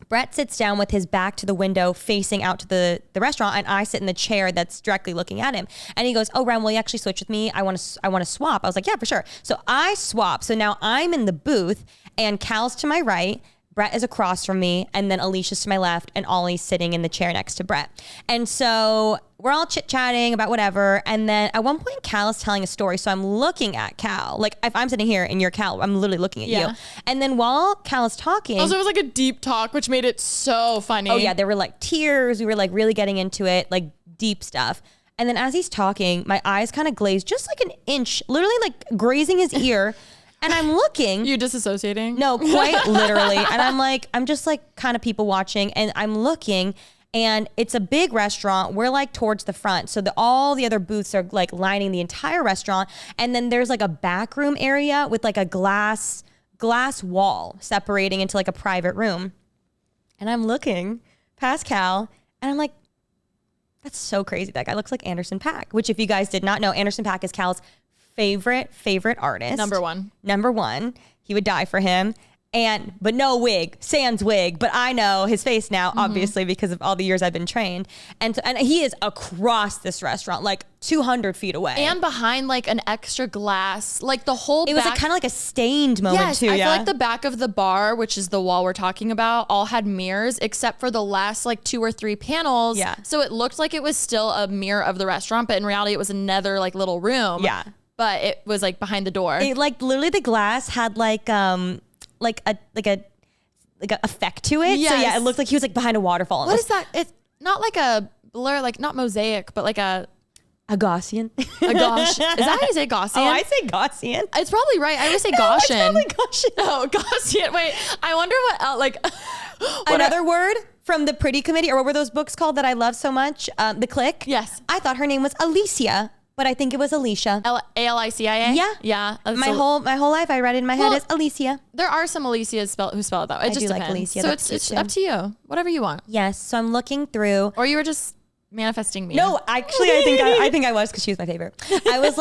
[SPEAKER 1] Brett sits down with his back to the window facing out to the restaurant, and I sit in the chair that's directly looking at him. And he goes, oh, Rem, will you actually switch with me? I want to swap. I was like, yeah, for sure. So I swap. So now I'm in the booth, and Cal's to my right, Brett is across from me, and then Alicia's to my left, and Ollie's sitting in the chair next to Brett. And so we're all chit-chatting about whatever, and then at one point, Cal is telling a story, so I'm looking at Cal. Like, if I'm sitting here and you're Cal, I'm literally looking at you. And then while Cal is talking...
[SPEAKER 2] Also, it was like a deep talk, which made it so funny.
[SPEAKER 1] Oh, yeah, there were like tears. We were like really getting into it, like deep stuff. And then as he's talking, my eyes kind of glazed just like an inch, literally like grazing his ear. And I'm looking.
[SPEAKER 2] You disassociating?
[SPEAKER 1] No, quite literally. And I'm just like kind of people watching, and I'm looking, and it's a big restaurant. We're like towards the front. So all the other booths are like lining the entire restaurant. And then there's like a back room area with like a glass wall separating into like a private room. And I'm looking past Cal, and I'm like, that's so crazy. That guy looks like Anderson .Paak, which if you guys did not know, Anderson .Paak is Cal's favorite artist.
[SPEAKER 2] Number one.
[SPEAKER 1] He would die for him. But no wig, sans wig. But I know his face now, obviously, because of all the years I've been trained. And he is across this restaurant, like 200 feet away.
[SPEAKER 2] And behind like an extra glass, like the whole
[SPEAKER 1] It was like, kind of like a stained moment too.
[SPEAKER 2] I feel like the back of the bar, which is the wall we're talking about, all had mirrors except for the last like 2 or 3 panels.
[SPEAKER 1] Yeah.
[SPEAKER 2] So it looked like it was still a mirror of the restaurant, but in reality it was another like little room.
[SPEAKER 1] Yeah.
[SPEAKER 2] But it was like behind the door.
[SPEAKER 1] It like literally the glass had like a effect to it.
[SPEAKER 2] Yes.
[SPEAKER 1] So yeah, it looked like he was like behind a waterfall.
[SPEAKER 2] What is that? not like a blur, like not mosaic, but like a
[SPEAKER 1] Gaussian.
[SPEAKER 2] A gosh. Is that how you say Gaussian?
[SPEAKER 1] Oh, I say Gaussian.
[SPEAKER 2] It's probably right. I always say
[SPEAKER 1] No,
[SPEAKER 2] Gaussian.
[SPEAKER 1] it's probably Gaussian.
[SPEAKER 2] Oh, Gaussian. Wait, I wonder what else, like
[SPEAKER 1] another word from the Pretty Committee, or what were those books called that I love so much? The Click.
[SPEAKER 2] Yes.
[SPEAKER 1] I thought her name was Alicia, but I think it was Alicia.
[SPEAKER 2] Alicia?
[SPEAKER 1] Yeah.
[SPEAKER 2] Yeah.
[SPEAKER 1] My whole life I read it in my head as Alicia.
[SPEAKER 2] There are some Alicias who spell it that way. It just
[SPEAKER 1] do like
[SPEAKER 2] depends.
[SPEAKER 1] Alicia.
[SPEAKER 2] So
[SPEAKER 1] That's
[SPEAKER 2] it's
[SPEAKER 1] cute
[SPEAKER 2] up to you. Whatever you want.
[SPEAKER 1] Yes. So I'm looking through.
[SPEAKER 2] Or you were just manifesting me.
[SPEAKER 1] No, actually, I think I was, because she was my favorite. I was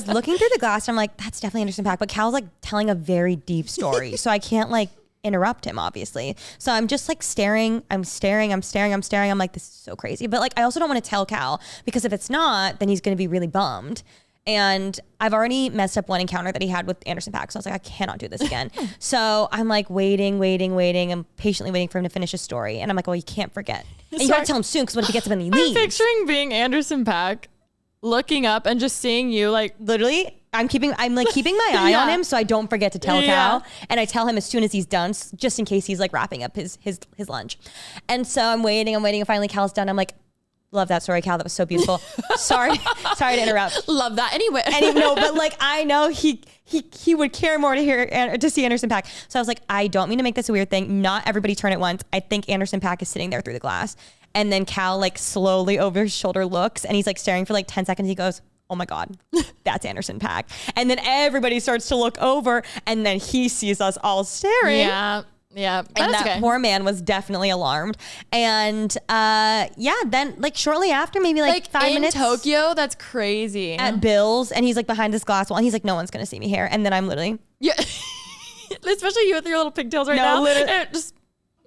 [SPEAKER 1] looking through the glass and I'm like, that's definitely Anderson .Paak. But Cal's like telling a very deep story, so I can't like interrupt him, obviously. So I'm just like staring. I'm like, this is so crazy. But like, I also don't want to tell Cal, because if it's not, then he's going to be really bummed. And I've already messed up one encounter that he had with Anderson .Paak. So I was like, I cannot do this again. So I'm like waiting. I'm patiently waiting for him to finish his story. And I'm like, well, you can't forget. And you gotta tell him soon, because what if he gets up and he leaves?
[SPEAKER 2] I'm picturing being Anderson .Paak, looking up and just seeing you like
[SPEAKER 1] literally. I'm keeping my eye on him, so I don't forget to tell Cal. And I tell him as soon as he's done, just in case he's like wrapping up his lunch. And so I'm waiting, and finally Cal's done. I'm like, love that story, Cal. That was so beautiful. Sorry to interrupt.
[SPEAKER 2] Love that. Anyway.
[SPEAKER 1] No, but like, I know he would care more to see Anderson .Paak. So I was like, I don't mean to make this a weird thing. Not everybody turn at once. I think Anderson .Paak is sitting there through the glass. And then Cal like slowly over his shoulder looks, and he's like staring for like 10 seconds. He goes, oh my God, that's Anderson .Paak. And then everybody starts to look over, and then he sees us all staring.
[SPEAKER 2] Yeah.
[SPEAKER 1] And that poor man was definitely alarmed. And then like shortly after, maybe like 5 minutes.
[SPEAKER 2] In Tokyo, that's crazy.
[SPEAKER 1] At Bill's, and he's like behind this glass wall, and he's like, no one's gonna see me here. And then I'm literally.
[SPEAKER 2] Yeah. Especially you with your little pigtails right now.
[SPEAKER 1] Literally.
[SPEAKER 2] It just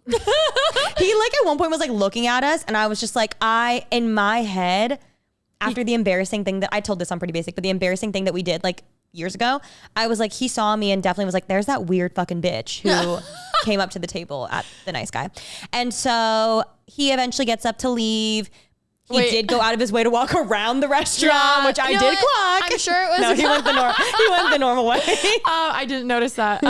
[SPEAKER 1] He like at one point was like looking at us, and I was just like, in my head, after the embarrassing thing that I told this on Pretty Basic, but the embarrassing thing that we did like years ago, I was like, he saw me and definitely was like, there's that weird fucking bitch who came up to the table at the nice guy. And so he eventually gets up to leave. He did go out of his way to walk around the restaurant, which I did clock.
[SPEAKER 2] I'm sure it was.
[SPEAKER 1] No, he went the normal way.
[SPEAKER 2] I didn't notice that.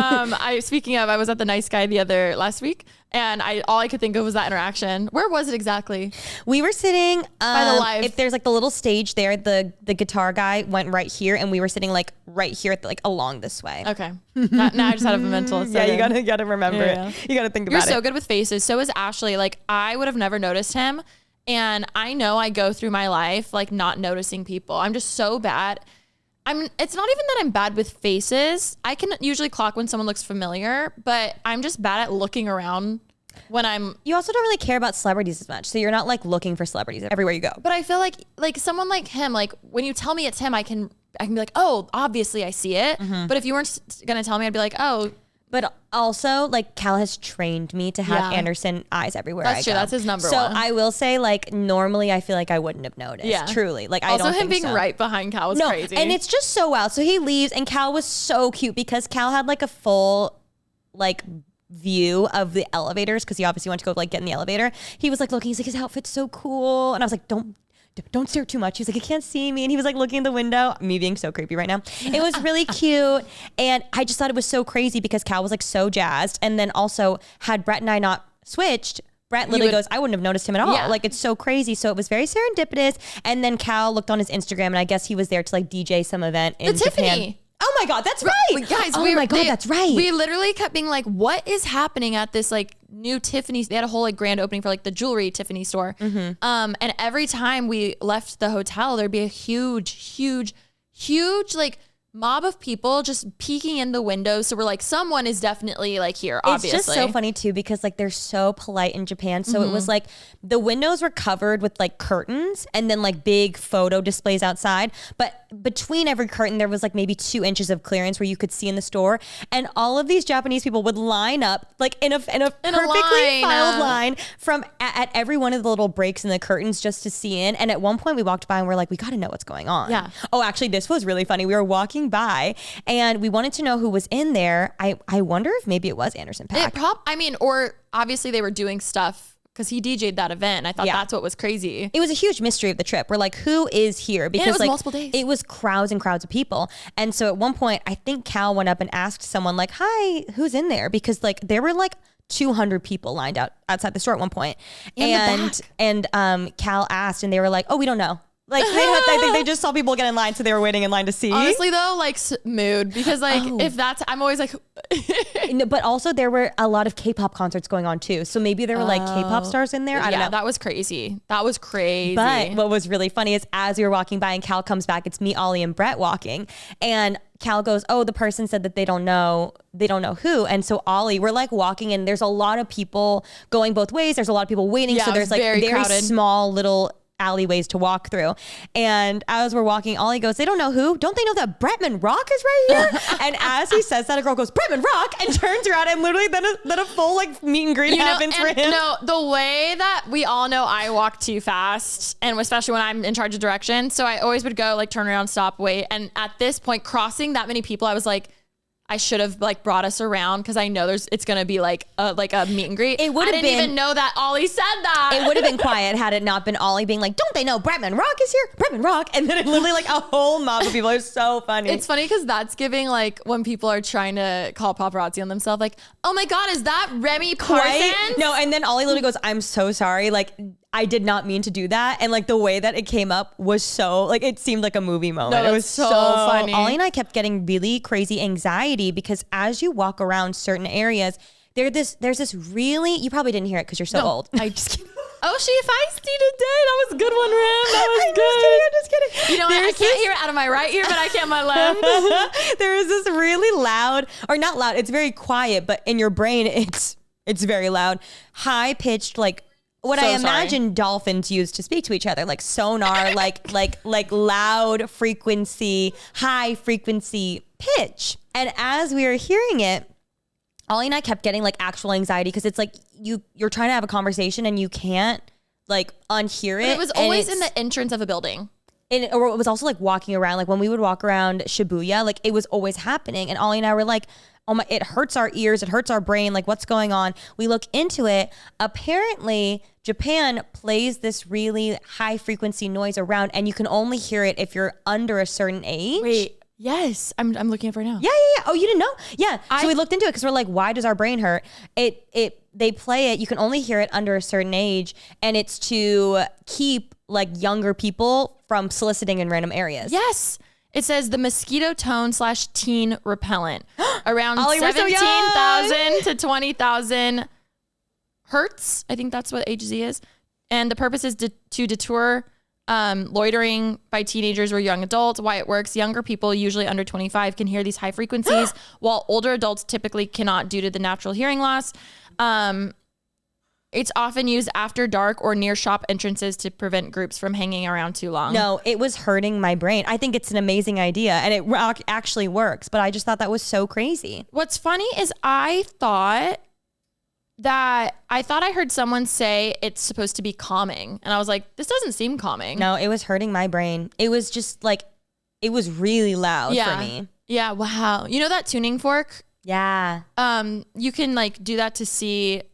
[SPEAKER 2] Speaking of, I was at the nice guy last week, and all I could think of was that interaction. Where was it exactly?
[SPEAKER 1] We were sitting
[SPEAKER 2] by the live.
[SPEAKER 1] If there's like the little stage there, the guitar guy went right here, and we were sitting like right here at like along this way.
[SPEAKER 2] Okay. Now I just had a mental.
[SPEAKER 1] Yeah, you gotta remember it. You gotta think about it.
[SPEAKER 2] You're so good with faces. So is Ashley. Like, I would have never noticed him. And I know I go through my life like not noticing people. I'm just so bad. It's not even that I'm bad with faces. I can usually clock when someone looks familiar, but I'm just bad at looking around when you
[SPEAKER 1] also don't really care about celebrities as much. So you're not like looking for celebrities everywhere you go.
[SPEAKER 2] But I feel like someone like him, like when you tell me it's him, I can be like, oh, obviously I see it. Mm-hmm. But if you weren't going to tell me, I'd be like, oh.
[SPEAKER 1] But also, like, Cal has trained me to have Anderson eyes everywhere I go.
[SPEAKER 2] That's true. That's his number one.
[SPEAKER 1] So I will say, like, normally I feel like I wouldn't have noticed. Yeah. Truly. Like, I don't think so.
[SPEAKER 2] Also, him being right behind Cal was crazy.
[SPEAKER 1] And it's just so wild. So he leaves, and Cal was so cute because Cal had, like, a full, like, view of the elevators, because he obviously went to go, like, get in the elevator. He was, like, looking. He's like, his outfit's so cool. And I was like, don't stare too much. He was like, you can't see me. And he was like looking in the window, me being so creepy right now. It was really cute. And I just thought it was so crazy because Cal was like so jazzed. And then also, had Brett and I not switched, Brett literally goes, I wouldn't have noticed him at all. Yeah. Like, it's so crazy. So it was very serendipitous. And then Cal looked on his Instagram, and I guess he was there to like DJ some event in Japan.
[SPEAKER 2] Tiffany.
[SPEAKER 1] Oh my God, that's right.
[SPEAKER 2] Guys, that's right. We literally kept being like, what is happening at this like new Tiffany? They had a whole like grand opening for like the jewelry Tiffany store. Mm-hmm. And every time we left the hotel, there'd be a huge like mob of people just peeking in the windows. So we're like, someone is definitely like here, obviously.
[SPEAKER 1] It's just so funny too, because like they're so polite in Japan. So it was like the windows were covered with like curtains and then like big photo displays outside. But between every curtain, there was like maybe 2 inches of clearance where you could see in the store. And all of these Japanese people would line up like in a perfectly filed line from at every one of the little breaks in the curtains just to see in. And at one point we walked by and we're like, we got to know what's going on.
[SPEAKER 2] Yeah.
[SPEAKER 1] Oh, actually, this was really funny. We were walking by and we wanted to know who was in there. I wonder if maybe it was Anderson .Paak.
[SPEAKER 2] Or obviously they were doing stuff because he DJ'd that event. I thought that's what was crazy.
[SPEAKER 1] It was a huge mystery of the trip. We're like, who is here? Because
[SPEAKER 2] it was
[SPEAKER 1] like
[SPEAKER 2] multiple days.
[SPEAKER 1] It was crowds and crowds of people. And so at one point, I think Cal went up and asked someone like, hi, who's in there? Because like there were like 200 people lined out outside the store at one point.
[SPEAKER 2] In
[SPEAKER 1] And Cal asked and they were like, oh, we don't know. Like I think they just saw people get in line, so they were waiting in line to see.
[SPEAKER 2] Honestly though, like mood, because like if that's, I'm always like.
[SPEAKER 1] No, but also there were a lot of K-pop concerts going on too. So maybe there were like K-pop stars in there. I don't know.
[SPEAKER 2] That was crazy. That was crazy.
[SPEAKER 1] But what was really funny is as we were walking by and Cal comes back, it's me, Ollie, and Brett walking. And Cal goes, oh, the person said that they don't know who. And so Ollie, we're like walking and there's a lot of people going both ways. There's a lot of people waiting.
[SPEAKER 2] Yeah,
[SPEAKER 1] so there's like very
[SPEAKER 2] crowded.
[SPEAKER 1] small little alleyways to walk through. And as we're walking, Ollie goes, they don't know who? Don't they know that Bretman Rock is right here? And as he says that, a girl goes, Bretman Rock, and turns around, and literally then a full like meet and greet happens for him.
[SPEAKER 2] No, the way that we all know I walk too fast, and especially when I'm in charge of direction. So I always would go like turn around, stop, wait. And at this point, crossing that many people, I was like, I should have like brought us around because I know it's gonna be like a meet and greet.
[SPEAKER 1] It would have been.
[SPEAKER 2] I didn't even know that Ollie said that.
[SPEAKER 1] It would have been quiet had it not been Ollie being like, "Don't they know Bretman Rock is here? Bretman Rock!" And then it literally like a whole mob of people. It's so funny.
[SPEAKER 2] It's funny because that's giving like when people are trying to call paparazzi on themselves, like, "Oh my God, is that Remi Parsons?"
[SPEAKER 1] No, and then Ollie literally goes, "I'm so sorry. Like, I did not mean to do that." And like the way that it came up was so like it seemed like a movie moment.
[SPEAKER 2] No,
[SPEAKER 1] it was
[SPEAKER 2] so funny.
[SPEAKER 1] Ollie and I kept getting really crazy anxiety because as you walk around certain areas, there's this really, you probably didn't hear it because you're so old.
[SPEAKER 2] I just kidding. Oh, she feisty today. That was a good one, Rim. That was good.
[SPEAKER 1] I'm just kidding.
[SPEAKER 2] You know what? I can't hear it out of my right ear, but I can my left.
[SPEAKER 1] There is this really loud, or not loud, it's very quiet, but in your brain, it's very loud, high pitched, like what I imagine dolphins use to speak to each other, like sonar, like loud frequency, high frequency pitch. And as we were hearing it, Ollie and I kept getting like actual anxiety because it's like you're trying to have a conversation and you can't like unhear it.
[SPEAKER 2] But it was always in the entrance of a building.
[SPEAKER 1] Or it was also like walking around, like when we would walk around Shibuya, like it was always happening. And Ollie and I were like, oh my, it hurts our ears, it hurts our brain, like what's going on? We look into it. Apparently, Japan plays this really high frequency noise around and you can only hear it if you're under a certain age.
[SPEAKER 2] Wait. Yes, I'm looking for it now.
[SPEAKER 1] Yeah. Oh, you didn't know? Yeah. So we looked into it because we're like, why does our brain hurt? They play it. You can only hear it under a certain age, and it's to keep like younger people from soliciting in random areas.
[SPEAKER 2] Yes. It says the mosquito tone / teen repellent around
[SPEAKER 1] Ollie,
[SPEAKER 2] 17,000 to 20,000 hertz. I think that's what HZ is. And the purpose is to deter loitering by teenagers or young adults. Why it works: younger people, usually under 25, can hear these high frequencies, while older adults typically cannot due to the natural hearing loss. It's often used after dark or near shop entrances to prevent groups from hanging around too long.
[SPEAKER 1] No, it was hurting my brain. I think it's an amazing idea and it actually works, but I just thought that was so crazy.
[SPEAKER 2] What's funny is I thought I heard someone say it's supposed to be calming. And I was like, this doesn't seem calming.
[SPEAKER 1] No, it was hurting my brain. It was just like, it was really loud for me.
[SPEAKER 2] Yeah. Wow. You know that tuning fork?
[SPEAKER 1] Yeah.
[SPEAKER 2] You can like do that to see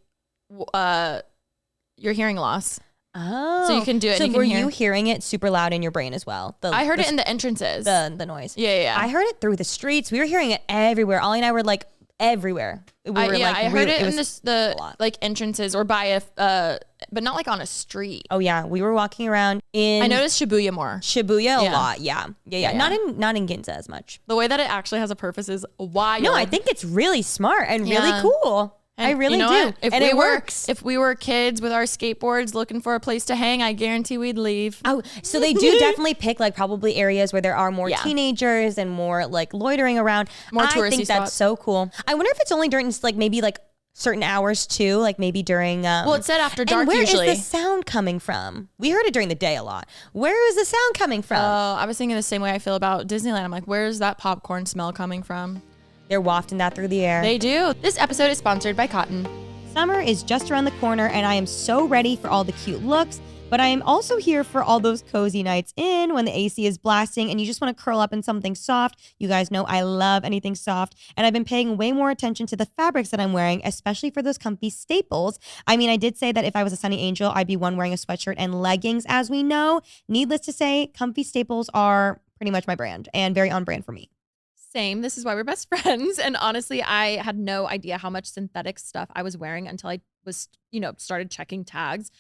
[SPEAKER 2] your hearing loss.
[SPEAKER 1] Oh.
[SPEAKER 2] So you can do it.
[SPEAKER 1] So
[SPEAKER 2] and
[SPEAKER 1] were you hearing it super loud in your brain as well?
[SPEAKER 2] I heard it in the entrances.
[SPEAKER 1] The noise.
[SPEAKER 2] Yeah.
[SPEAKER 1] I heard it through the streets. We were hearing it everywhere. Ollie and I were like, everywhere.
[SPEAKER 2] I heard it in the like entrances or by but not like on a street.
[SPEAKER 1] Oh yeah, we were walking around in.
[SPEAKER 2] I noticed Shibuya more.
[SPEAKER 1] Shibuya a lot. Yeah. Not in Ginza as much.
[SPEAKER 2] The way that it actually has a purpose is wild.
[SPEAKER 1] No, I think it's really smart and really cool.
[SPEAKER 2] And
[SPEAKER 1] I really do.
[SPEAKER 2] What?
[SPEAKER 1] It works.
[SPEAKER 2] If we were kids with our skateboards looking for a place to hang, I guarantee we'd leave.
[SPEAKER 1] Oh, so they do definitely pick like probably areas where there are more teenagers and more like loitering around.
[SPEAKER 2] More touristy
[SPEAKER 1] I think that's so cool. I wonder if it's only during like maybe like certain hours too, like maybe during.
[SPEAKER 2] Well, it said after dark.
[SPEAKER 1] And where
[SPEAKER 2] usually.
[SPEAKER 1] is the sound coming from? We heard it during the day a lot. Where is the sound coming from?
[SPEAKER 2] Oh, I was thinking the same way I feel about Disneyland. I'm like, where's that popcorn smell coming from?
[SPEAKER 1] They're wafting that through the air.
[SPEAKER 2] They do. This episode is sponsored by Cotton.
[SPEAKER 1] Summer is just around the corner and I am so ready for all the cute looks, but I am also here for all those cozy nights in when the AC is blasting and you just want to curl up in something soft. You guys know I love anything soft, and I've been paying way more attention to the fabrics that I'm wearing, especially for those comfy staples. I mean, I did say that if I was a sunny angel, I'd be one wearing a sweatshirt and leggings, as we know. Needless to say, comfy staples are pretty much my brand and very on brand for me.
[SPEAKER 2] Same. This is why we're best friends. And honestly, I had no idea how much synthetic stuff I was wearing until I was, started checking tags.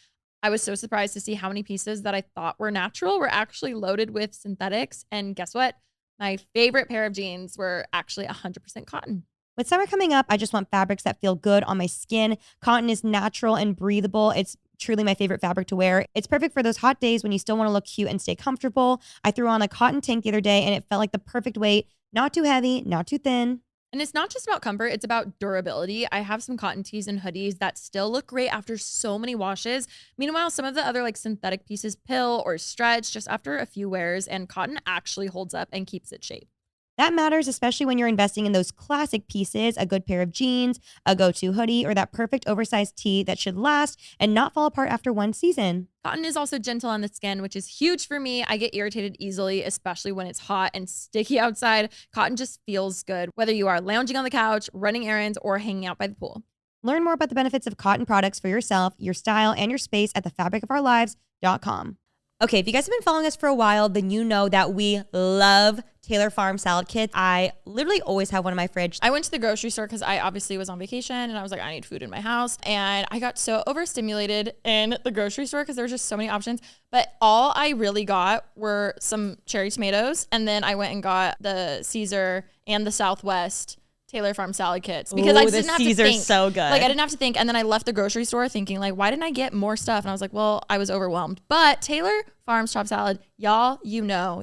[SPEAKER 2] I was so surprised to see how many pieces that I thought were natural were actually loaded with synthetics. And guess what? My favorite pair of jeans were actually 100% cotton.
[SPEAKER 1] With summer coming up, I just want fabrics that feel good on my skin. Cotton is natural and breathable. It's truly my favorite fabric to wear. It's perfect for those hot days when you still want to look cute and stay comfortable. I threw on a cotton tank the other day and it felt like the perfect weight. Not too heavy, not too thin.
[SPEAKER 2] And it's not just about comfort, it's about durability. I have some cotton tees and hoodies that still look great after so many washes. Meanwhile, some of the other like synthetic pieces pill or stretch just after a few wears, and cotton actually holds up and keeps its shape.
[SPEAKER 1] That matters, especially when you're investing in those classic pieces, a good pair of jeans, a go-to hoodie, or that perfect oversized tee that should last and not fall apart after one season.
[SPEAKER 2] Cotton is also gentle on the skin, which is huge for me. I get irritated easily, especially when it's hot and sticky outside. Cotton just feels good, whether you are lounging on the couch, running errands, or hanging out by the pool.
[SPEAKER 1] Learn more about the benefits of cotton products for yourself, your style, and your space at thefabricofourlives.com. Okay, if you guys have been following us for a while, then you know that we love Taylor Farm salad kits. I literally always have one in my fridge.
[SPEAKER 2] I went to the grocery store because I obviously was on vacation and I was like, I need food in my house. And I got so overstimulated in the grocery store because there was just so many options. But all I really got were some cherry tomatoes. And then I went and got the Caesar and the Southwest Taylor Farm salad kits because I just didn't have to think.
[SPEAKER 1] So good.
[SPEAKER 2] Like I didn't have to think. And then I left the grocery store thinking like, why didn't I get more stuff? And I was like, well, I was overwhelmed. But Taylor Farms chopped salad, y'all, you know,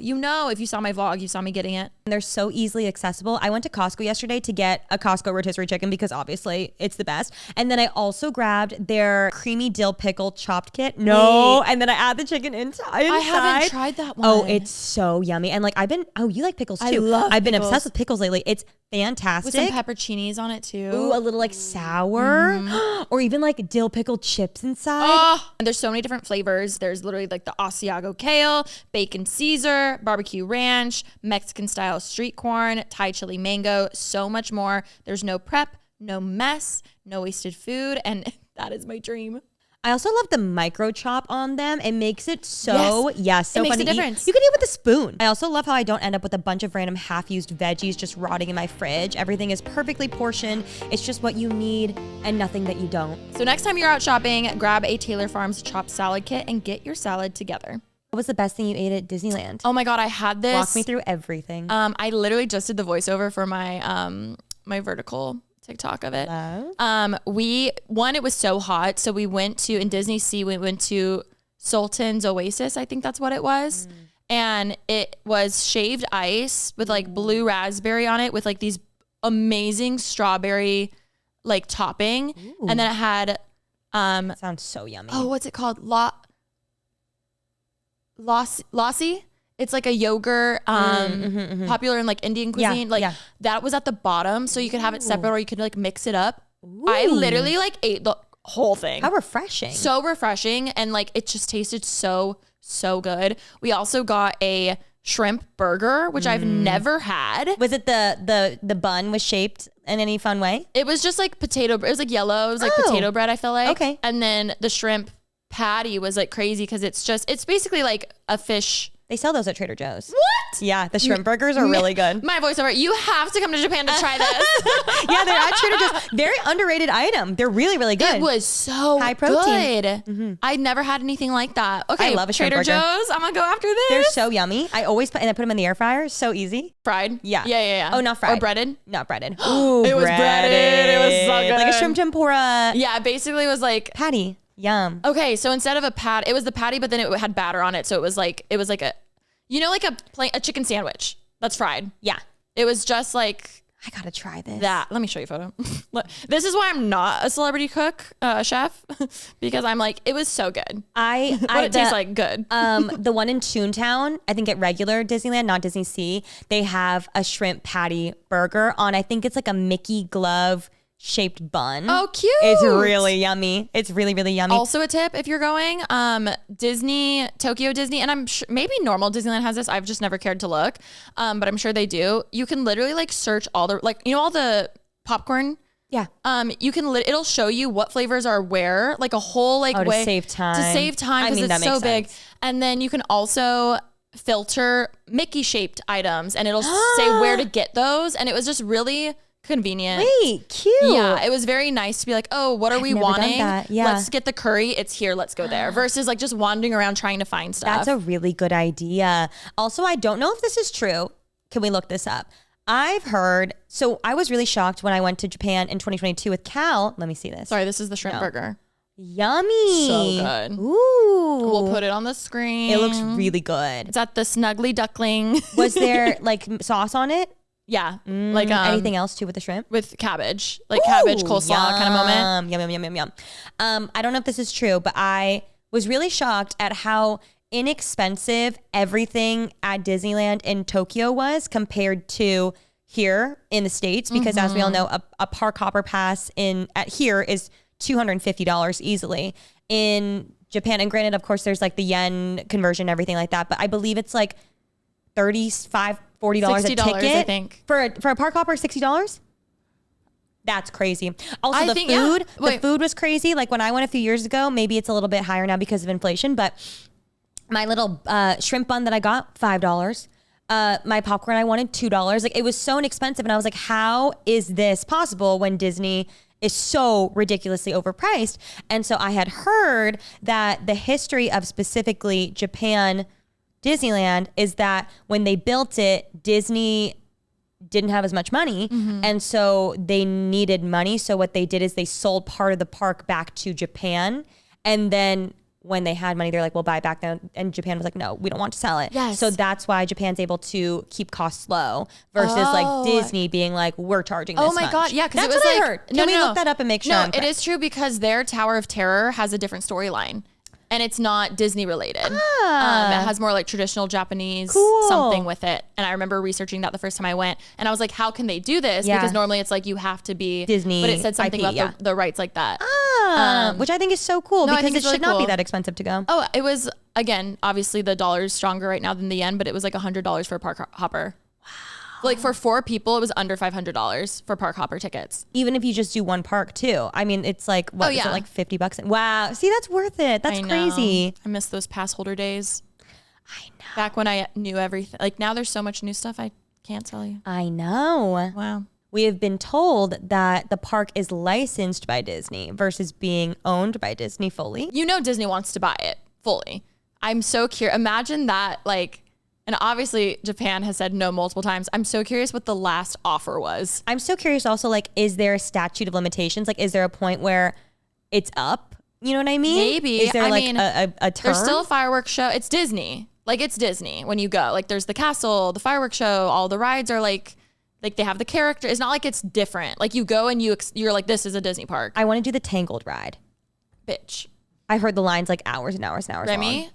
[SPEAKER 2] if you saw my vlog, you saw me getting it.
[SPEAKER 1] And they're so easily accessible. I went to Costco yesterday to get a Costco rotisserie chicken because obviously it's the best. And then I also grabbed their creamy dill pickle chopped kit. And then I add the chicken inside.
[SPEAKER 2] I haven't tried that one.
[SPEAKER 1] Oh, it's so yummy. And like you like pickles too. I've been obsessed with pickles lately. It's fantastic.
[SPEAKER 2] With some pepperoncinis on it too.
[SPEAKER 1] Ooh, a little like sour or even like dill pickle chips inside.
[SPEAKER 2] Oh, and there's so many different flavors. There's literally like the Asiago kale, bacon Caesar, barbecue ranch, Mexican style street corn, Thai chili mango, so much more. There's no prep, no mess, no wasted food. And that is my dream.
[SPEAKER 1] I also love the micro chop on them. It makes it so, so
[SPEAKER 2] it makes
[SPEAKER 1] fun
[SPEAKER 2] a
[SPEAKER 1] to
[SPEAKER 2] difference.
[SPEAKER 1] eat. You can eat with a spoon. I also love how I don't end up with a bunch of random half-used veggies just rotting in my fridge. Everything is perfectly portioned. It's just what you need and nothing that you don't.
[SPEAKER 2] So next time you're out shopping, grab a Taylor Farms chopped salad kit and get your salad together.
[SPEAKER 1] What was the best thing you ate at Disneyland?
[SPEAKER 2] Oh my God, I had this.
[SPEAKER 1] Walk me through everything.
[SPEAKER 2] I literally just did the voiceover for my my vertical TikTok of it. It was so hot. So we went to, in Disney Sea, we went to Sultan's Oasis. I think that's what it was. And it was shaved ice with like blue raspberry on it with like these amazing strawberry like topping. Ooh. And then it had,
[SPEAKER 1] that sounds so yummy.
[SPEAKER 2] Oh, what's it called? Lassi? It's like a yogurt, popular in like Indian cuisine. That was at the bottom, so you could have it separate or you could like mix it up. Ooh. I literally like ate the whole thing.
[SPEAKER 1] How refreshing.
[SPEAKER 2] So refreshing. And like, it just tasted so good. We also got a shrimp burger, which I've never had.
[SPEAKER 1] Was it the bun was shaped in any fun way?
[SPEAKER 2] It was just like potato, it was like yellow. It was like potato bread, I feel like.
[SPEAKER 1] Okay.
[SPEAKER 2] And then the shrimp patty was like crazy because it's basically like a fish.
[SPEAKER 1] They sell those at Trader Joe's.
[SPEAKER 2] What?
[SPEAKER 1] Yeah, the shrimp burgers are really good.
[SPEAKER 2] My voiceover, you have to come to Japan to try this.
[SPEAKER 1] Yeah, they're at Trader Joe's. Very underrated item. They're really, really good.
[SPEAKER 2] It was so
[SPEAKER 1] high protein.
[SPEAKER 2] Good. I'd never had anything like that. Okay,
[SPEAKER 1] I love a shrimp
[SPEAKER 2] Trader
[SPEAKER 1] burger.
[SPEAKER 2] Joe's. I'm gonna go after this.
[SPEAKER 1] They're so yummy. I always put them in the air fryer. So easy.
[SPEAKER 2] Fried?
[SPEAKER 1] Yeah.
[SPEAKER 2] Oh,
[SPEAKER 1] not fried.
[SPEAKER 2] Or breaded?
[SPEAKER 1] Not breaded. Ooh,
[SPEAKER 2] it was breaded. It was so good.
[SPEAKER 1] Like a shrimp tempura.
[SPEAKER 2] Yeah, basically it was like
[SPEAKER 1] patty. Yum.
[SPEAKER 2] Okay, so instead of a patty, it was the patty, but then it had batter on it. So it was like a, like a chicken sandwich that's fried.
[SPEAKER 1] Yeah.
[SPEAKER 2] It was just like,
[SPEAKER 1] I gotta try this.
[SPEAKER 2] Let me show you a photo. This is why I'm not a celebrity cook, chef, because I'm like, it was so good. It tastes like good.
[SPEAKER 1] The one in Toontown, I think at regular Disneyland, not Disney Sea, they have a shrimp patty burger on, I think it's like a Mickey glove shaped bun.
[SPEAKER 2] Oh, cute.
[SPEAKER 1] It's really yummy. It's really, really yummy.
[SPEAKER 2] Also a tip if you're going, Tokyo Disney, and I'm sure maybe normal Disneyland has this. I've just never cared to look. But I'm sure they do. You can literally like search all the popcorn.
[SPEAKER 1] Yeah.
[SPEAKER 2] It'll show you what flavors are where, like a whole like way
[SPEAKER 1] to save time.
[SPEAKER 2] To save time because it's so big. And then you can also filter Mickey shaped items and it'll say where to get those. And it was just really convenient.
[SPEAKER 1] Wait, cute.
[SPEAKER 2] Yeah, it was very nice to be like, oh, what are we wanting?
[SPEAKER 1] Yeah.
[SPEAKER 2] Let's get the curry. It's here. Let's go there. Versus like just wandering around trying to find stuff.
[SPEAKER 1] That's a really good idea. Also, I don't know if this is true. Can we look this up? I've heard, so I was really shocked when I went to Japan in 2022 with Cal. Let me see this.
[SPEAKER 2] Sorry, this is the shrimp burger.
[SPEAKER 1] Yummy.
[SPEAKER 2] So good.
[SPEAKER 1] Ooh.
[SPEAKER 2] We'll put it on the screen.
[SPEAKER 1] It looks really good.
[SPEAKER 2] It's at the Snuggly Duckling.
[SPEAKER 1] Was there like sauce on it?
[SPEAKER 2] Yeah. Like
[SPEAKER 1] anything else too with the shrimp?
[SPEAKER 2] With cabbage. Like cabbage coleslaw kind of moment.
[SPEAKER 1] Yum. I don't know if this is true, but I was really shocked at how inexpensive everything at Disneyland in Tokyo was compared to here in the States, because as we all know, a park hopper pass here is $250 easily. In Japan, and granted, of course, there's like the yen conversion, everything like that, but I believe it's like $35, $40 a ticket.
[SPEAKER 2] I think.
[SPEAKER 1] For a park hopper, $60? That's crazy. Also, the food was crazy. Like when I went a few years ago, maybe it's a little bit higher now because of inflation, but my little shrimp bun that I got, $5. My popcorn I wanted, $2. Like it was so inexpensive. And I was like, how is this possible when Disney is so ridiculously overpriced? And so I had heard that the history of specifically Japan Disneyland is that when they built it, Disney didn't have as much money. And so they needed money. So what they did is they sold part of the park back to Japan. And then when they had money, they're like, we'll buy it back now. And Japan was like, no, we don't want to sell it.
[SPEAKER 2] Yes.
[SPEAKER 1] So that's why Japan's able to keep costs low versus like Disney being like, we're charging this
[SPEAKER 2] Oh my
[SPEAKER 1] much.
[SPEAKER 2] God. Yeah. Because
[SPEAKER 1] That's
[SPEAKER 2] it was
[SPEAKER 1] what
[SPEAKER 2] like,
[SPEAKER 1] I heard. Can we look that up and make sure?
[SPEAKER 2] No, it is true because their Tower of Terror has a different storyline. And it's not Disney related. It has more like traditional Japanese something with it. And I remember researching that the first time I went. And I was like, how can they do this?
[SPEAKER 1] Yeah.
[SPEAKER 2] Because normally it's like you have to be
[SPEAKER 1] Disney
[SPEAKER 2] But it said something
[SPEAKER 1] IP,
[SPEAKER 2] about the rights like that.
[SPEAKER 1] Which I think is so cool
[SPEAKER 2] No, I
[SPEAKER 1] because
[SPEAKER 2] think
[SPEAKER 1] it
[SPEAKER 2] it's
[SPEAKER 1] should
[SPEAKER 2] really
[SPEAKER 1] not be
[SPEAKER 2] cool.
[SPEAKER 1] that expensive to go.
[SPEAKER 2] Oh, it was, again, obviously the dollar's stronger right now than the yen, but it was like $100 for a park hopper. Wow. Like for 4 people, it was under $500 for park hopper tickets.
[SPEAKER 1] Even if you just do one park too. I mean, it's like, what is it, like $50? Wow. See, that's worth it. That's crazy.
[SPEAKER 2] I miss those pass holder days.
[SPEAKER 1] I know.
[SPEAKER 2] Back when I knew everything. Like now there's so much new stuff I can't tell you.
[SPEAKER 1] I know.
[SPEAKER 2] Wow.
[SPEAKER 1] We have been told that the park is licensed by Disney versus being owned by Disney fully.
[SPEAKER 2] You know Disney wants to buy it fully. I'm so curious. Imagine that, like, and obviously Japan has said no multiple times. I'm so curious what the last offer was.
[SPEAKER 1] I'm so curious also, like, is there a statute of limitations? Like, is there a point where it's up? You know what I mean?
[SPEAKER 2] Maybe.
[SPEAKER 1] Is there
[SPEAKER 2] I
[SPEAKER 1] like
[SPEAKER 2] mean,
[SPEAKER 1] a term?
[SPEAKER 2] There's still a fireworks show. It's Disney. Like, it's Disney when you go. Like, there's the castle, the fireworks show, all the rides are like they have the character. It's not like it's different. Like, you go and you're like, this is a Disney park.
[SPEAKER 1] I want to do the Tangled ride.
[SPEAKER 2] Bitch.
[SPEAKER 1] I heard the lines like hours and hours and hours
[SPEAKER 2] Remi?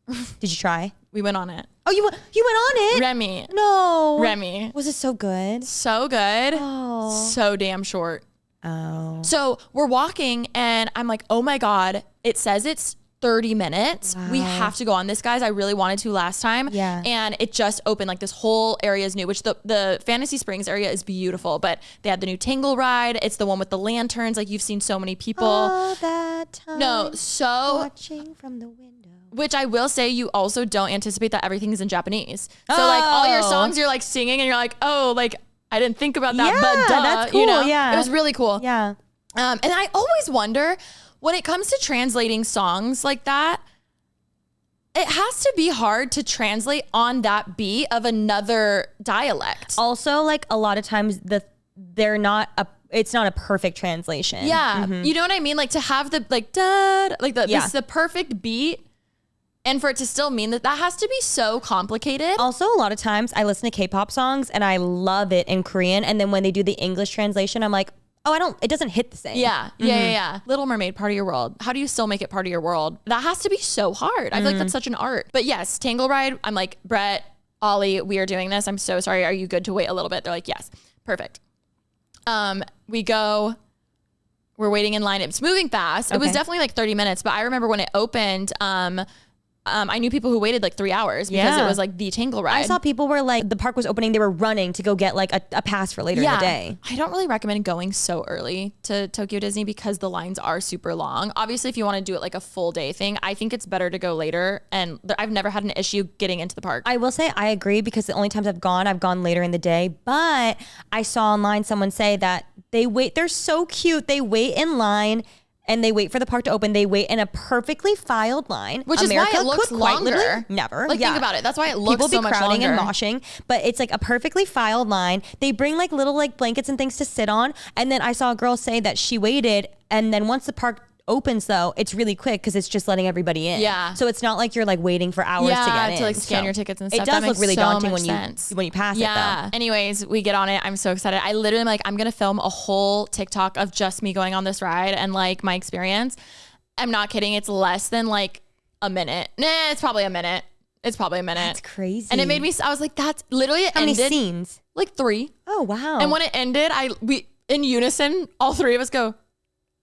[SPEAKER 1] long. Did you try?
[SPEAKER 2] We went on it.
[SPEAKER 1] Oh, you went on it?
[SPEAKER 2] Remi.
[SPEAKER 1] No.
[SPEAKER 2] Remi.
[SPEAKER 1] Was it so good?
[SPEAKER 2] So good.
[SPEAKER 1] Oh.
[SPEAKER 2] So damn short.
[SPEAKER 1] Oh.
[SPEAKER 2] So we're walking and I'm like, oh my God, it says it's 30 minutes.
[SPEAKER 1] Wow.
[SPEAKER 2] We have to go on this, guys. I really wanted to last time.
[SPEAKER 1] Yeah.
[SPEAKER 2] And it just opened. Like this whole area is new, which the Fantasy Springs area is beautiful, but they had the new Tangle ride. It's the one with the lanterns. Like you've seen so many people.
[SPEAKER 1] All that time.
[SPEAKER 2] No, so
[SPEAKER 1] watching from the window.
[SPEAKER 2] which I will say, you also don't anticipate that everything is in Japanese. So like all your songs, you're like singing and you're like, oh, like I didn't think about that,
[SPEAKER 1] Yeah,
[SPEAKER 2] but duh,
[SPEAKER 1] that's cool,
[SPEAKER 2] you know?
[SPEAKER 1] yeah.
[SPEAKER 2] It was really cool.
[SPEAKER 1] Yeah.
[SPEAKER 2] And I always wonder when it comes to translating songs like that, it has to be hard to translate on that beat of another dialect.
[SPEAKER 1] Also, like a lot of times it's not a perfect translation.
[SPEAKER 2] Yeah. You know what I mean? Like to have the like da like
[SPEAKER 1] Yeah.
[SPEAKER 2] this is the perfect beat, and for it to still mean that has to be so complicated.
[SPEAKER 1] Also, a lot of times I listen to K-pop songs and I love it in Korean, and then when they do the English translation, I'm like, oh, it doesn't hit the same.
[SPEAKER 2] Yeah. Little Mermaid, part of your world. How do you still make it part of your world? That has to be so hard. I feel like that's such an art. But yes, Tangle Ride, I'm like, Brett, Ollie, we are doing this. I'm so sorry. Are you good to wait a little bit? They're like, yes. Perfect. We go, we're waiting in line. It's moving fast. It was
[SPEAKER 1] Okay.
[SPEAKER 2] definitely like 30 minutes, but I remember when it opened, I knew people who waited like 3 hours because it was like the Tangle ride.
[SPEAKER 1] I saw people were like, the park was opening, they were running to go get like a pass for later in the day.
[SPEAKER 2] I don't really recommend going so early to Tokyo Disney because the lines are super long. Obviously, if you want to do it like a full day thing, I think it's better to go later. And I've never had an issue getting into the park.
[SPEAKER 1] I will say I agree because the only times I've gone later in the day. But I saw online someone say that they're so cute. They wait in line and they wait for the park to open. They wait in a perfectly filed line.
[SPEAKER 2] Which is why it looks longer.
[SPEAKER 1] Never.
[SPEAKER 2] Like, think about it. That's why it looks so much longer.
[SPEAKER 1] People be crowding and moshing, but it's like a perfectly filed line. They bring like little like blankets and things to sit on. And then I saw a girl say that she waited. And then once the park opens though, it's really quick because it's just letting everybody in.
[SPEAKER 2] Yeah.
[SPEAKER 1] So it's not like you're like waiting for hours to get in.
[SPEAKER 2] To like scan your tickets and stuff.
[SPEAKER 1] It does look really daunting when you pass it though.
[SPEAKER 2] Yeah. Anyways, we get on it. I'm so excited. I literally am like, I'm going to film a whole TikTok of just me going on this ride and like my experience. I'm not kidding. It's less than like a minute. Nah, it's probably a minute.
[SPEAKER 1] That's crazy.
[SPEAKER 2] And it made me, I was like, that's literally it.
[SPEAKER 1] How many scenes?
[SPEAKER 2] Like 3.
[SPEAKER 1] Oh, wow.
[SPEAKER 2] And when it ended, we in unison, all 3 of us go,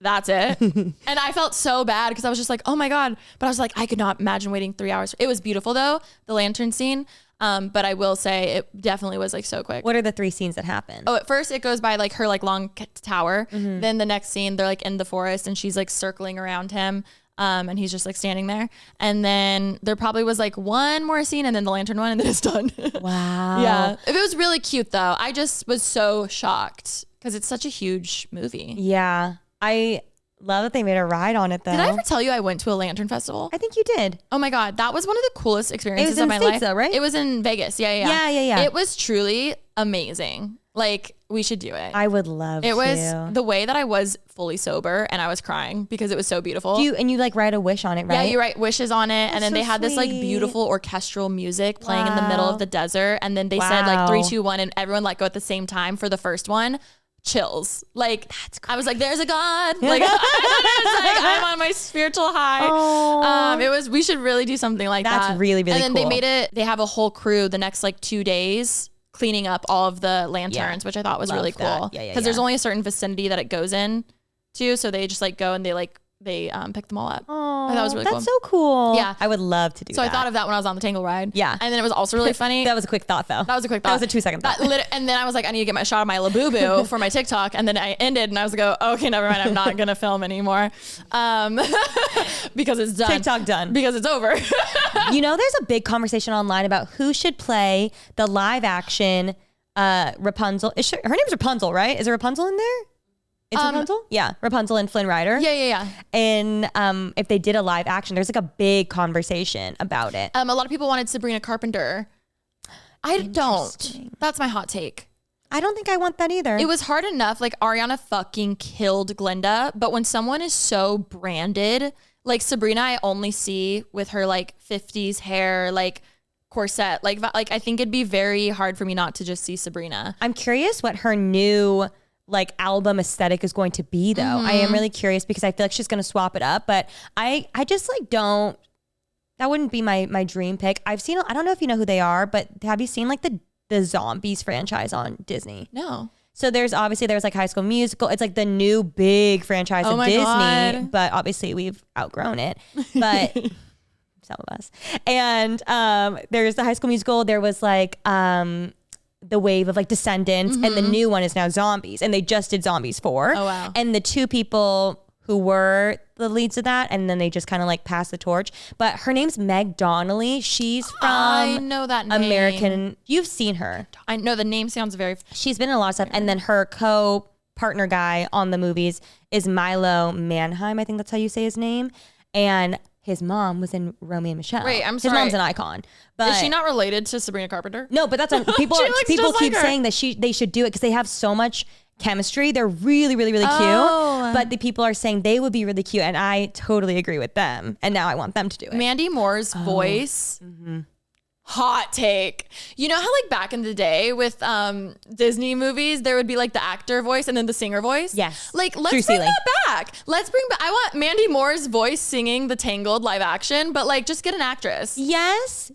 [SPEAKER 2] that's it. And I felt so bad because I was just like, oh my God. But I was like, I could not imagine waiting 3 hours. It was beautiful though, the lantern scene. But I will say it definitely was like so quick.
[SPEAKER 1] What are the 3 scenes that happen?
[SPEAKER 2] Oh, at first it goes by like her like long tower. Mm-hmm. Then the next scene, they're like in the forest and she's like circling around him. And he's just like standing there. And then there probably was like one more scene and then the lantern one and then it's done.
[SPEAKER 1] Wow.
[SPEAKER 2] Yeah. It was really cute though. I just was so shocked because it's such a huge movie.
[SPEAKER 1] Yeah. I love that they made a ride on it though.
[SPEAKER 2] Did I ever tell you I went to a lantern festival?
[SPEAKER 1] I think you did.
[SPEAKER 2] Oh my God. That was one of the coolest experiences
[SPEAKER 1] of
[SPEAKER 2] my
[SPEAKER 1] States
[SPEAKER 2] life.
[SPEAKER 1] Though, right?
[SPEAKER 2] It was in Vegas. Yeah. It was truly amazing. Like we should do it.
[SPEAKER 1] I would love to.
[SPEAKER 2] It was the way that I was fully sober and I was crying because it was so beautiful.
[SPEAKER 1] You like write a wish on it, right?
[SPEAKER 2] Yeah, you write wishes on it. And then they had this like beautiful orchestral music playing in the middle of the desert. And then they said like 3, 2, 1 and everyone let go at the same time for the first one. Chills. Like I was like, there's a God. Like, I was like I'm on my spiritual high. We should really do something like that.
[SPEAKER 1] That's really, really cool.
[SPEAKER 2] And then they have a whole crew the next like 2 days cleaning up all of the lanterns, which I thought was really cool. Because there's only a certain vicinity that it goes in to. So they just like go and they pick them all up.
[SPEAKER 1] Oh,
[SPEAKER 2] that was really cool.
[SPEAKER 1] That's so cool.
[SPEAKER 2] Yeah.
[SPEAKER 1] I would love to do that.
[SPEAKER 2] So I thought of that when I was on the Tangle ride.
[SPEAKER 1] Yeah.
[SPEAKER 2] And then it was also really funny.
[SPEAKER 1] That was a quick thought though.
[SPEAKER 2] That was a
[SPEAKER 1] 2-second thought.
[SPEAKER 2] And then I was like, I need to get my shot of my Labubu for my TikTok. And then I ended and I was like, okay, never mind. I'm not going to film anymore. Because it's done.
[SPEAKER 1] TikTok done.
[SPEAKER 2] Because it's over.
[SPEAKER 1] You know, there's a big conversation online about who should play the live action Rapunzel. Her name's Rapunzel, right? Is there Rapunzel in there? It's Rapunzel? Yeah. Rapunzel and Flynn Rider.
[SPEAKER 2] Yeah.
[SPEAKER 1] And if they did a live action, there's like a big conversation about it.
[SPEAKER 2] A lot of people wanted Sabrina Carpenter. I don't. That's my hot take.
[SPEAKER 1] I don't think I want that either.
[SPEAKER 2] It was hard enough. Like Ariana fucking killed Glinda. But when someone is so branded, like Sabrina, I only see with her like 50s hair, like corset. Like I think it'd be very hard for me not to just see Sabrina.
[SPEAKER 1] I'm curious what her new like album aesthetic is going to be though. I am really curious because I feel like she's going to swap it up, but I just like don't, that wouldn't be my dream pick. I don't know if you know who they are, but have you seen like the Zombies franchise on Disney?
[SPEAKER 2] No.
[SPEAKER 1] So there's like High School Musical. It's like the new big franchise of Disney,
[SPEAKER 2] God.
[SPEAKER 1] but obviously we've outgrown it, but some of us. And there's the High School Musical. There was like, the wave of like Descendants, and the new one is now Zombies, and they just did Zombies 4.
[SPEAKER 2] Oh wow.
[SPEAKER 1] And the 2 people who were the leads of that, and then they just kind of like passed the torch. But her name's Meg Donnelly. She's from
[SPEAKER 2] I know that name.
[SPEAKER 1] American. You've seen her.
[SPEAKER 2] I know the name sounds very.
[SPEAKER 1] She's been in a lot of stuff. And then her co-partner guy on the movies is Milo Manheim. I think that's how you say his name. And his mom was in Remi and Michelle.
[SPEAKER 2] Wait, I'm sorry.
[SPEAKER 1] His mom's an icon. But
[SPEAKER 2] is she not related to Sabrina Carpenter?
[SPEAKER 1] No, but that's on people. People keep saying that they should do it because they have so much chemistry. They're really, really, really cute. But the people are saying they would be really cute, and I totally agree with them. And now I want them to do it.
[SPEAKER 2] Mandy Moore's voice. Hot take. You know how like back in the day with Disney movies, there would be like the actor voice and then the singer voice?
[SPEAKER 1] Yes.
[SPEAKER 2] Like let's bring that back. I want Mandy Moore's voice singing the Tangled live action, but like just get an actress.
[SPEAKER 1] Yes.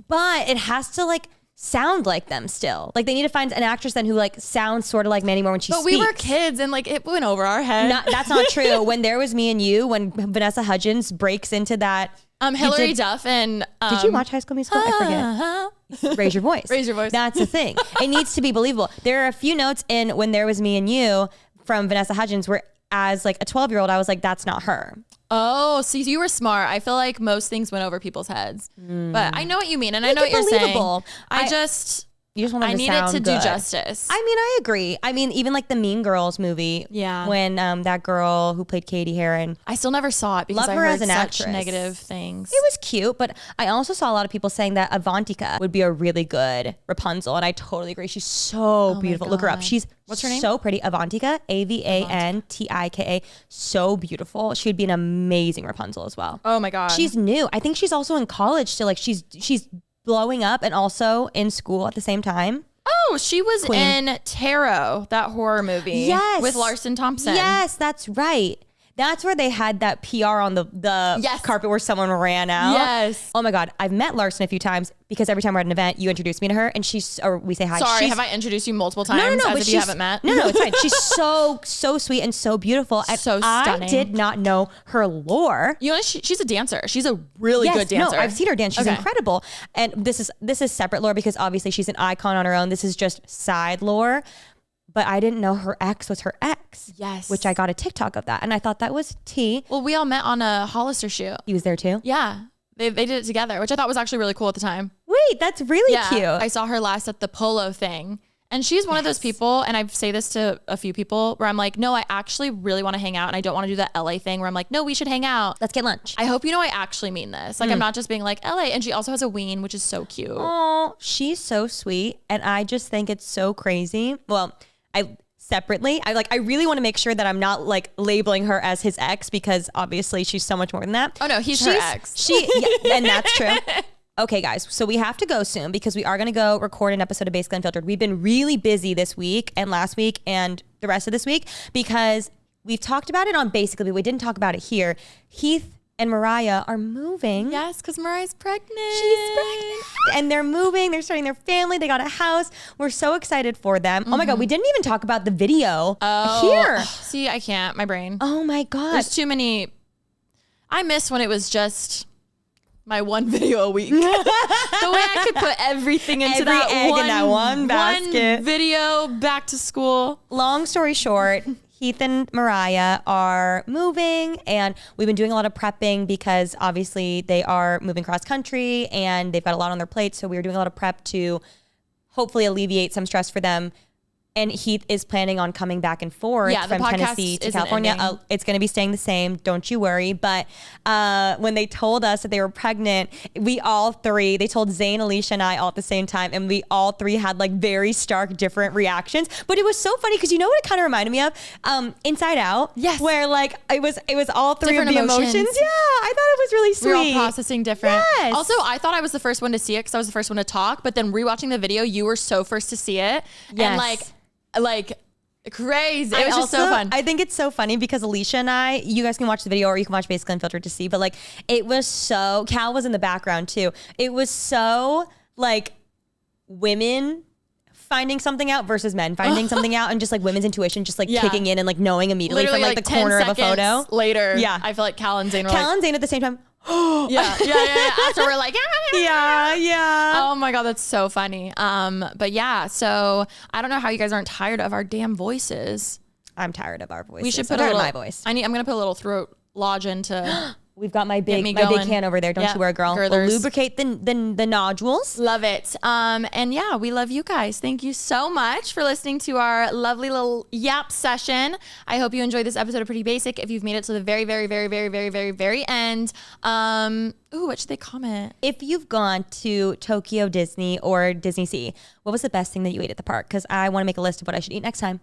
[SPEAKER 1] But it has to like sound like them still. Like they need to find an actress then who like sounds sort of like Mandy Moore when she speaks.
[SPEAKER 2] But we were kids and like it went over our head.
[SPEAKER 1] That's not true. When there was me and you, when Vanessa Hudgens breaks into that
[SPEAKER 2] Hilary Duff and
[SPEAKER 1] did you watch High School Musical? I forget. Raise your voice.
[SPEAKER 2] Raise your voice.
[SPEAKER 1] That's the thing. It needs to be believable. There are a few notes in When There Was Me and You from Vanessa Hudgens where as like a 12-year-old, I was like, that's not her.
[SPEAKER 2] Oh, see, you were smart. I feel like most things went over people's heads. But I know what you mean, and I know what you're saying.
[SPEAKER 1] You just want them
[SPEAKER 2] I
[SPEAKER 1] to
[SPEAKER 2] need
[SPEAKER 1] sound
[SPEAKER 2] it to
[SPEAKER 1] good.
[SPEAKER 2] do justice.
[SPEAKER 1] I mean, I agree. I mean, even like the Mean Girls movie.
[SPEAKER 2] Yeah.
[SPEAKER 1] When that girl who played Katie Heron.
[SPEAKER 2] I still never saw it because
[SPEAKER 1] Love
[SPEAKER 2] I
[SPEAKER 1] her
[SPEAKER 2] heard
[SPEAKER 1] as an
[SPEAKER 2] such
[SPEAKER 1] actress.
[SPEAKER 2] negative things.
[SPEAKER 1] It was cute, but I also saw a lot of people saying that Avantika would be a really good Rapunzel, and I totally agree. She's so beautiful. Look her up. She's
[SPEAKER 2] What's her name?
[SPEAKER 1] So pretty. Avantika, Avantika. So beautiful. She would be an amazing Rapunzel as well.
[SPEAKER 2] Oh my God.
[SPEAKER 1] She's new. I think she's also in college still. Like she's blowing up and also in school at the same time.
[SPEAKER 2] Oh, she was in Tarot, that horror movie.
[SPEAKER 1] Yes.
[SPEAKER 2] With Larson Thompson.
[SPEAKER 1] Yes, that's right. That's where they had that PR on the carpet where someone ran out.
[SPEAKER 2] Yes.
[SPEAKER 1] Oh my God. I've met Larson a few times because every time we're at an event, you introduce me to her and or we say hi.
[SPEAKER 2] Sorry, have I introduced you multiple times
[SPEAKER 1] No,
[SPEAKER 2] as if you haven't met?
[SPEAKER 1] No, it's fine. She's so sweet and so beautiful. And
[SPEAKER 2] so stunning.
[SPEAKER 1] I did not know her lore.
[SPEAKER 2] You know, she's a dancer. She's a really good dancer.
[SPEAKER 1] No, I've seen her dance. She's incredible. And this is separate lore because obviously she's an icon on her own. This is just side lore. But I didn't know her ex was her ex.
[SPEAKER 2] Yes.
[SPEAKER 1] Which I got a TikTok of that. And I thought that was tea.
[SPEAKER 2] Well, we all met on a Hollister shoot.
[SPEAKER 1] He was there too?
[SPEAKER 2] Yeah. They did it together, which I thought was actually really cool at the time.
[SPEAKER 1] Wait, that's really cute.
[SPEAKER 2] I saw her last at the polo thing. And she's one of those people, and I say this to a few people, where I'm like, no, I actually really want to hang out, and I don't want to do that LA thing where I'm like, no, we should hang out.
[SPEAKER 1] Let's get lunch.
[SPEAKER 2] I hope you know I actually mean this. Like, I'm not just being like LA. And she also has a ween, which is so cute.
[SPEAKER 1] Oh, she's so sweet. And I just think it's so crazy. Well, I really want to make sure that I'm not like labeling her as his ex because obviously she's so much more than that.
[SPEAKER 2] Oh no, she's her ex.
[SPEAKER 1] And that's true. Okay, guys, so we have to go soon because we are going to go record an episode of Basically Unfiltered. We've been really busy this week and last week and the rest of this week because we've talked about it on Basically, but we didn't talk about it here. Heath and Mariah are moving.
[SPEAKER 2] Yes, because Mariah's pregnant.
[SPEAKER 1] She's pregnant. And they're moving. They're starting their family. They got a house. We're so excited for them. Oh my God, we didn't even talk about the video here.
[SPEAKER 2] See, I can't. My brain.
[SPEAKER 1] Oh my God.
[SPEAKER 2] There's too many. I miss when it was just my one video a week. The way I could put everything into
[SPEAKER 1] Every egg in that one basket.
[SPEAKER 2] One video back to school.
[SPEAKER 1] Long story short, Heath and Mariah are moving and we've been doing a lot of prepping because obviously they are moving cross country and they've got a lot on their plate. So we were doing a lot of prep to hopefully alleviate some stress for them. And Heath is planning on coming back and forth from Tennessee to California. It's going to be staying the same. Don't you worry. But when they told us that they were pregnant, they told Zane, Alisha, and I all at the same time. And we all three had like very stark, different reactions. But it was so funny because you know what it kind of reminded me of? Inside Out.
[SPEAKER 2] Yes.
[SPEAKER 1] Where like it was all three
[SPEAKER 2] different
[SPEAKER 1] of the
[SPEAKER 2] emotions.
[SPEAKER 1] Yeah, I thought it was really sweet.
[SPEAKER 2] We were all processing different.
[SPEAKER 1] Yes.
[SPEAKER 2] Also, I thought I was the first one to see it because I was the first one to talk. But then rewatching the video, you were so first to see it.
[SPEAKER 1] Yes.
[SPEAKER 2] And like crazy. It was just so fun.
[SPEAKER 1] I think it's so funny because Alisha and I, you guys can watch the video or you can watch Basically Unfiltered to see, but like it was so, Cal was in the background too. It was so like women finding something out versus men finding something out and just like women's intuition just like kicking in and like knowing immediately
[SPEAKER 2] literally
[SPEAKER 1] from like the corner of a photo.
[SPEAKER 2] Later,
[SPEAKER 1] Yeah.
[SPEAKER 2] I feel like Cal and Zane were
[SPEAKER 1] Cal and Zane at the same time.
[SPEAKER 2] yeah. After we're like,
[SPEAKER 1] Yeah.
[SPEAKER 2] Oh my God, that's so funny. But yeah, so I don't know how you guys aren't tired of our damn voices.
[SPEAKER 1] I'm tired of our voices.
[SPEAKER 2] We should
[SPEAKER 1] I'm
[SPEAKER 2] put
[SPEAKER 1] tired
[SPEAKER 2] a
[SPEAKER 1] of
[SPEAKER 2] little,
[SPEAKER 1] my voice.
[SPEAKER 2] I'm gonna put a little throat lozenge to
[SPEAKER 1] We've got my big
[SPEAKER 2] going.
[SPEAKER 1] can over there. Don't you worry, girl. We'll
[SPEAKER 2] Girthers.
[SPEAKER 1] lubricate the nodules.
[SPEAKER 2] Love it. And yeah, we love you guys. Thank you so much for listening to our lovely little yap session. I hope you enjoyed this episode of Pretty Basic. If you've made it to the very, very, very, very, very, very, very end, what should they comment?
[SPEAKER 1] If you've gone to Tokyo Disney or Disney Sea, what was the best thing that you ate at the park? Because I want to make a list of what I should eat next time.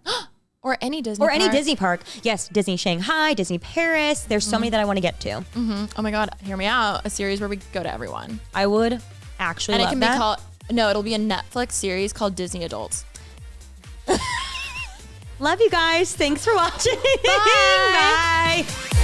[SPEAKER 2] Or any Disney park.
[SPEAKER 1] Any Disney park. Yes, Disney Shanghai, Disney Paris. There's so many that I want to get to.
[SPEAKER 2] Oh my God, hear me out. A series where we go to everyone.
[SPEAKER 1] I would actually love that.
[SPEAKER 2] And it can be called, no, it'll be a Netflix series called Disney Adults.
[SPEAKER 1] Love you guys. Thanks for watching.
[SPEAKER 2] Bye.
[SPEAKER 1] Bye.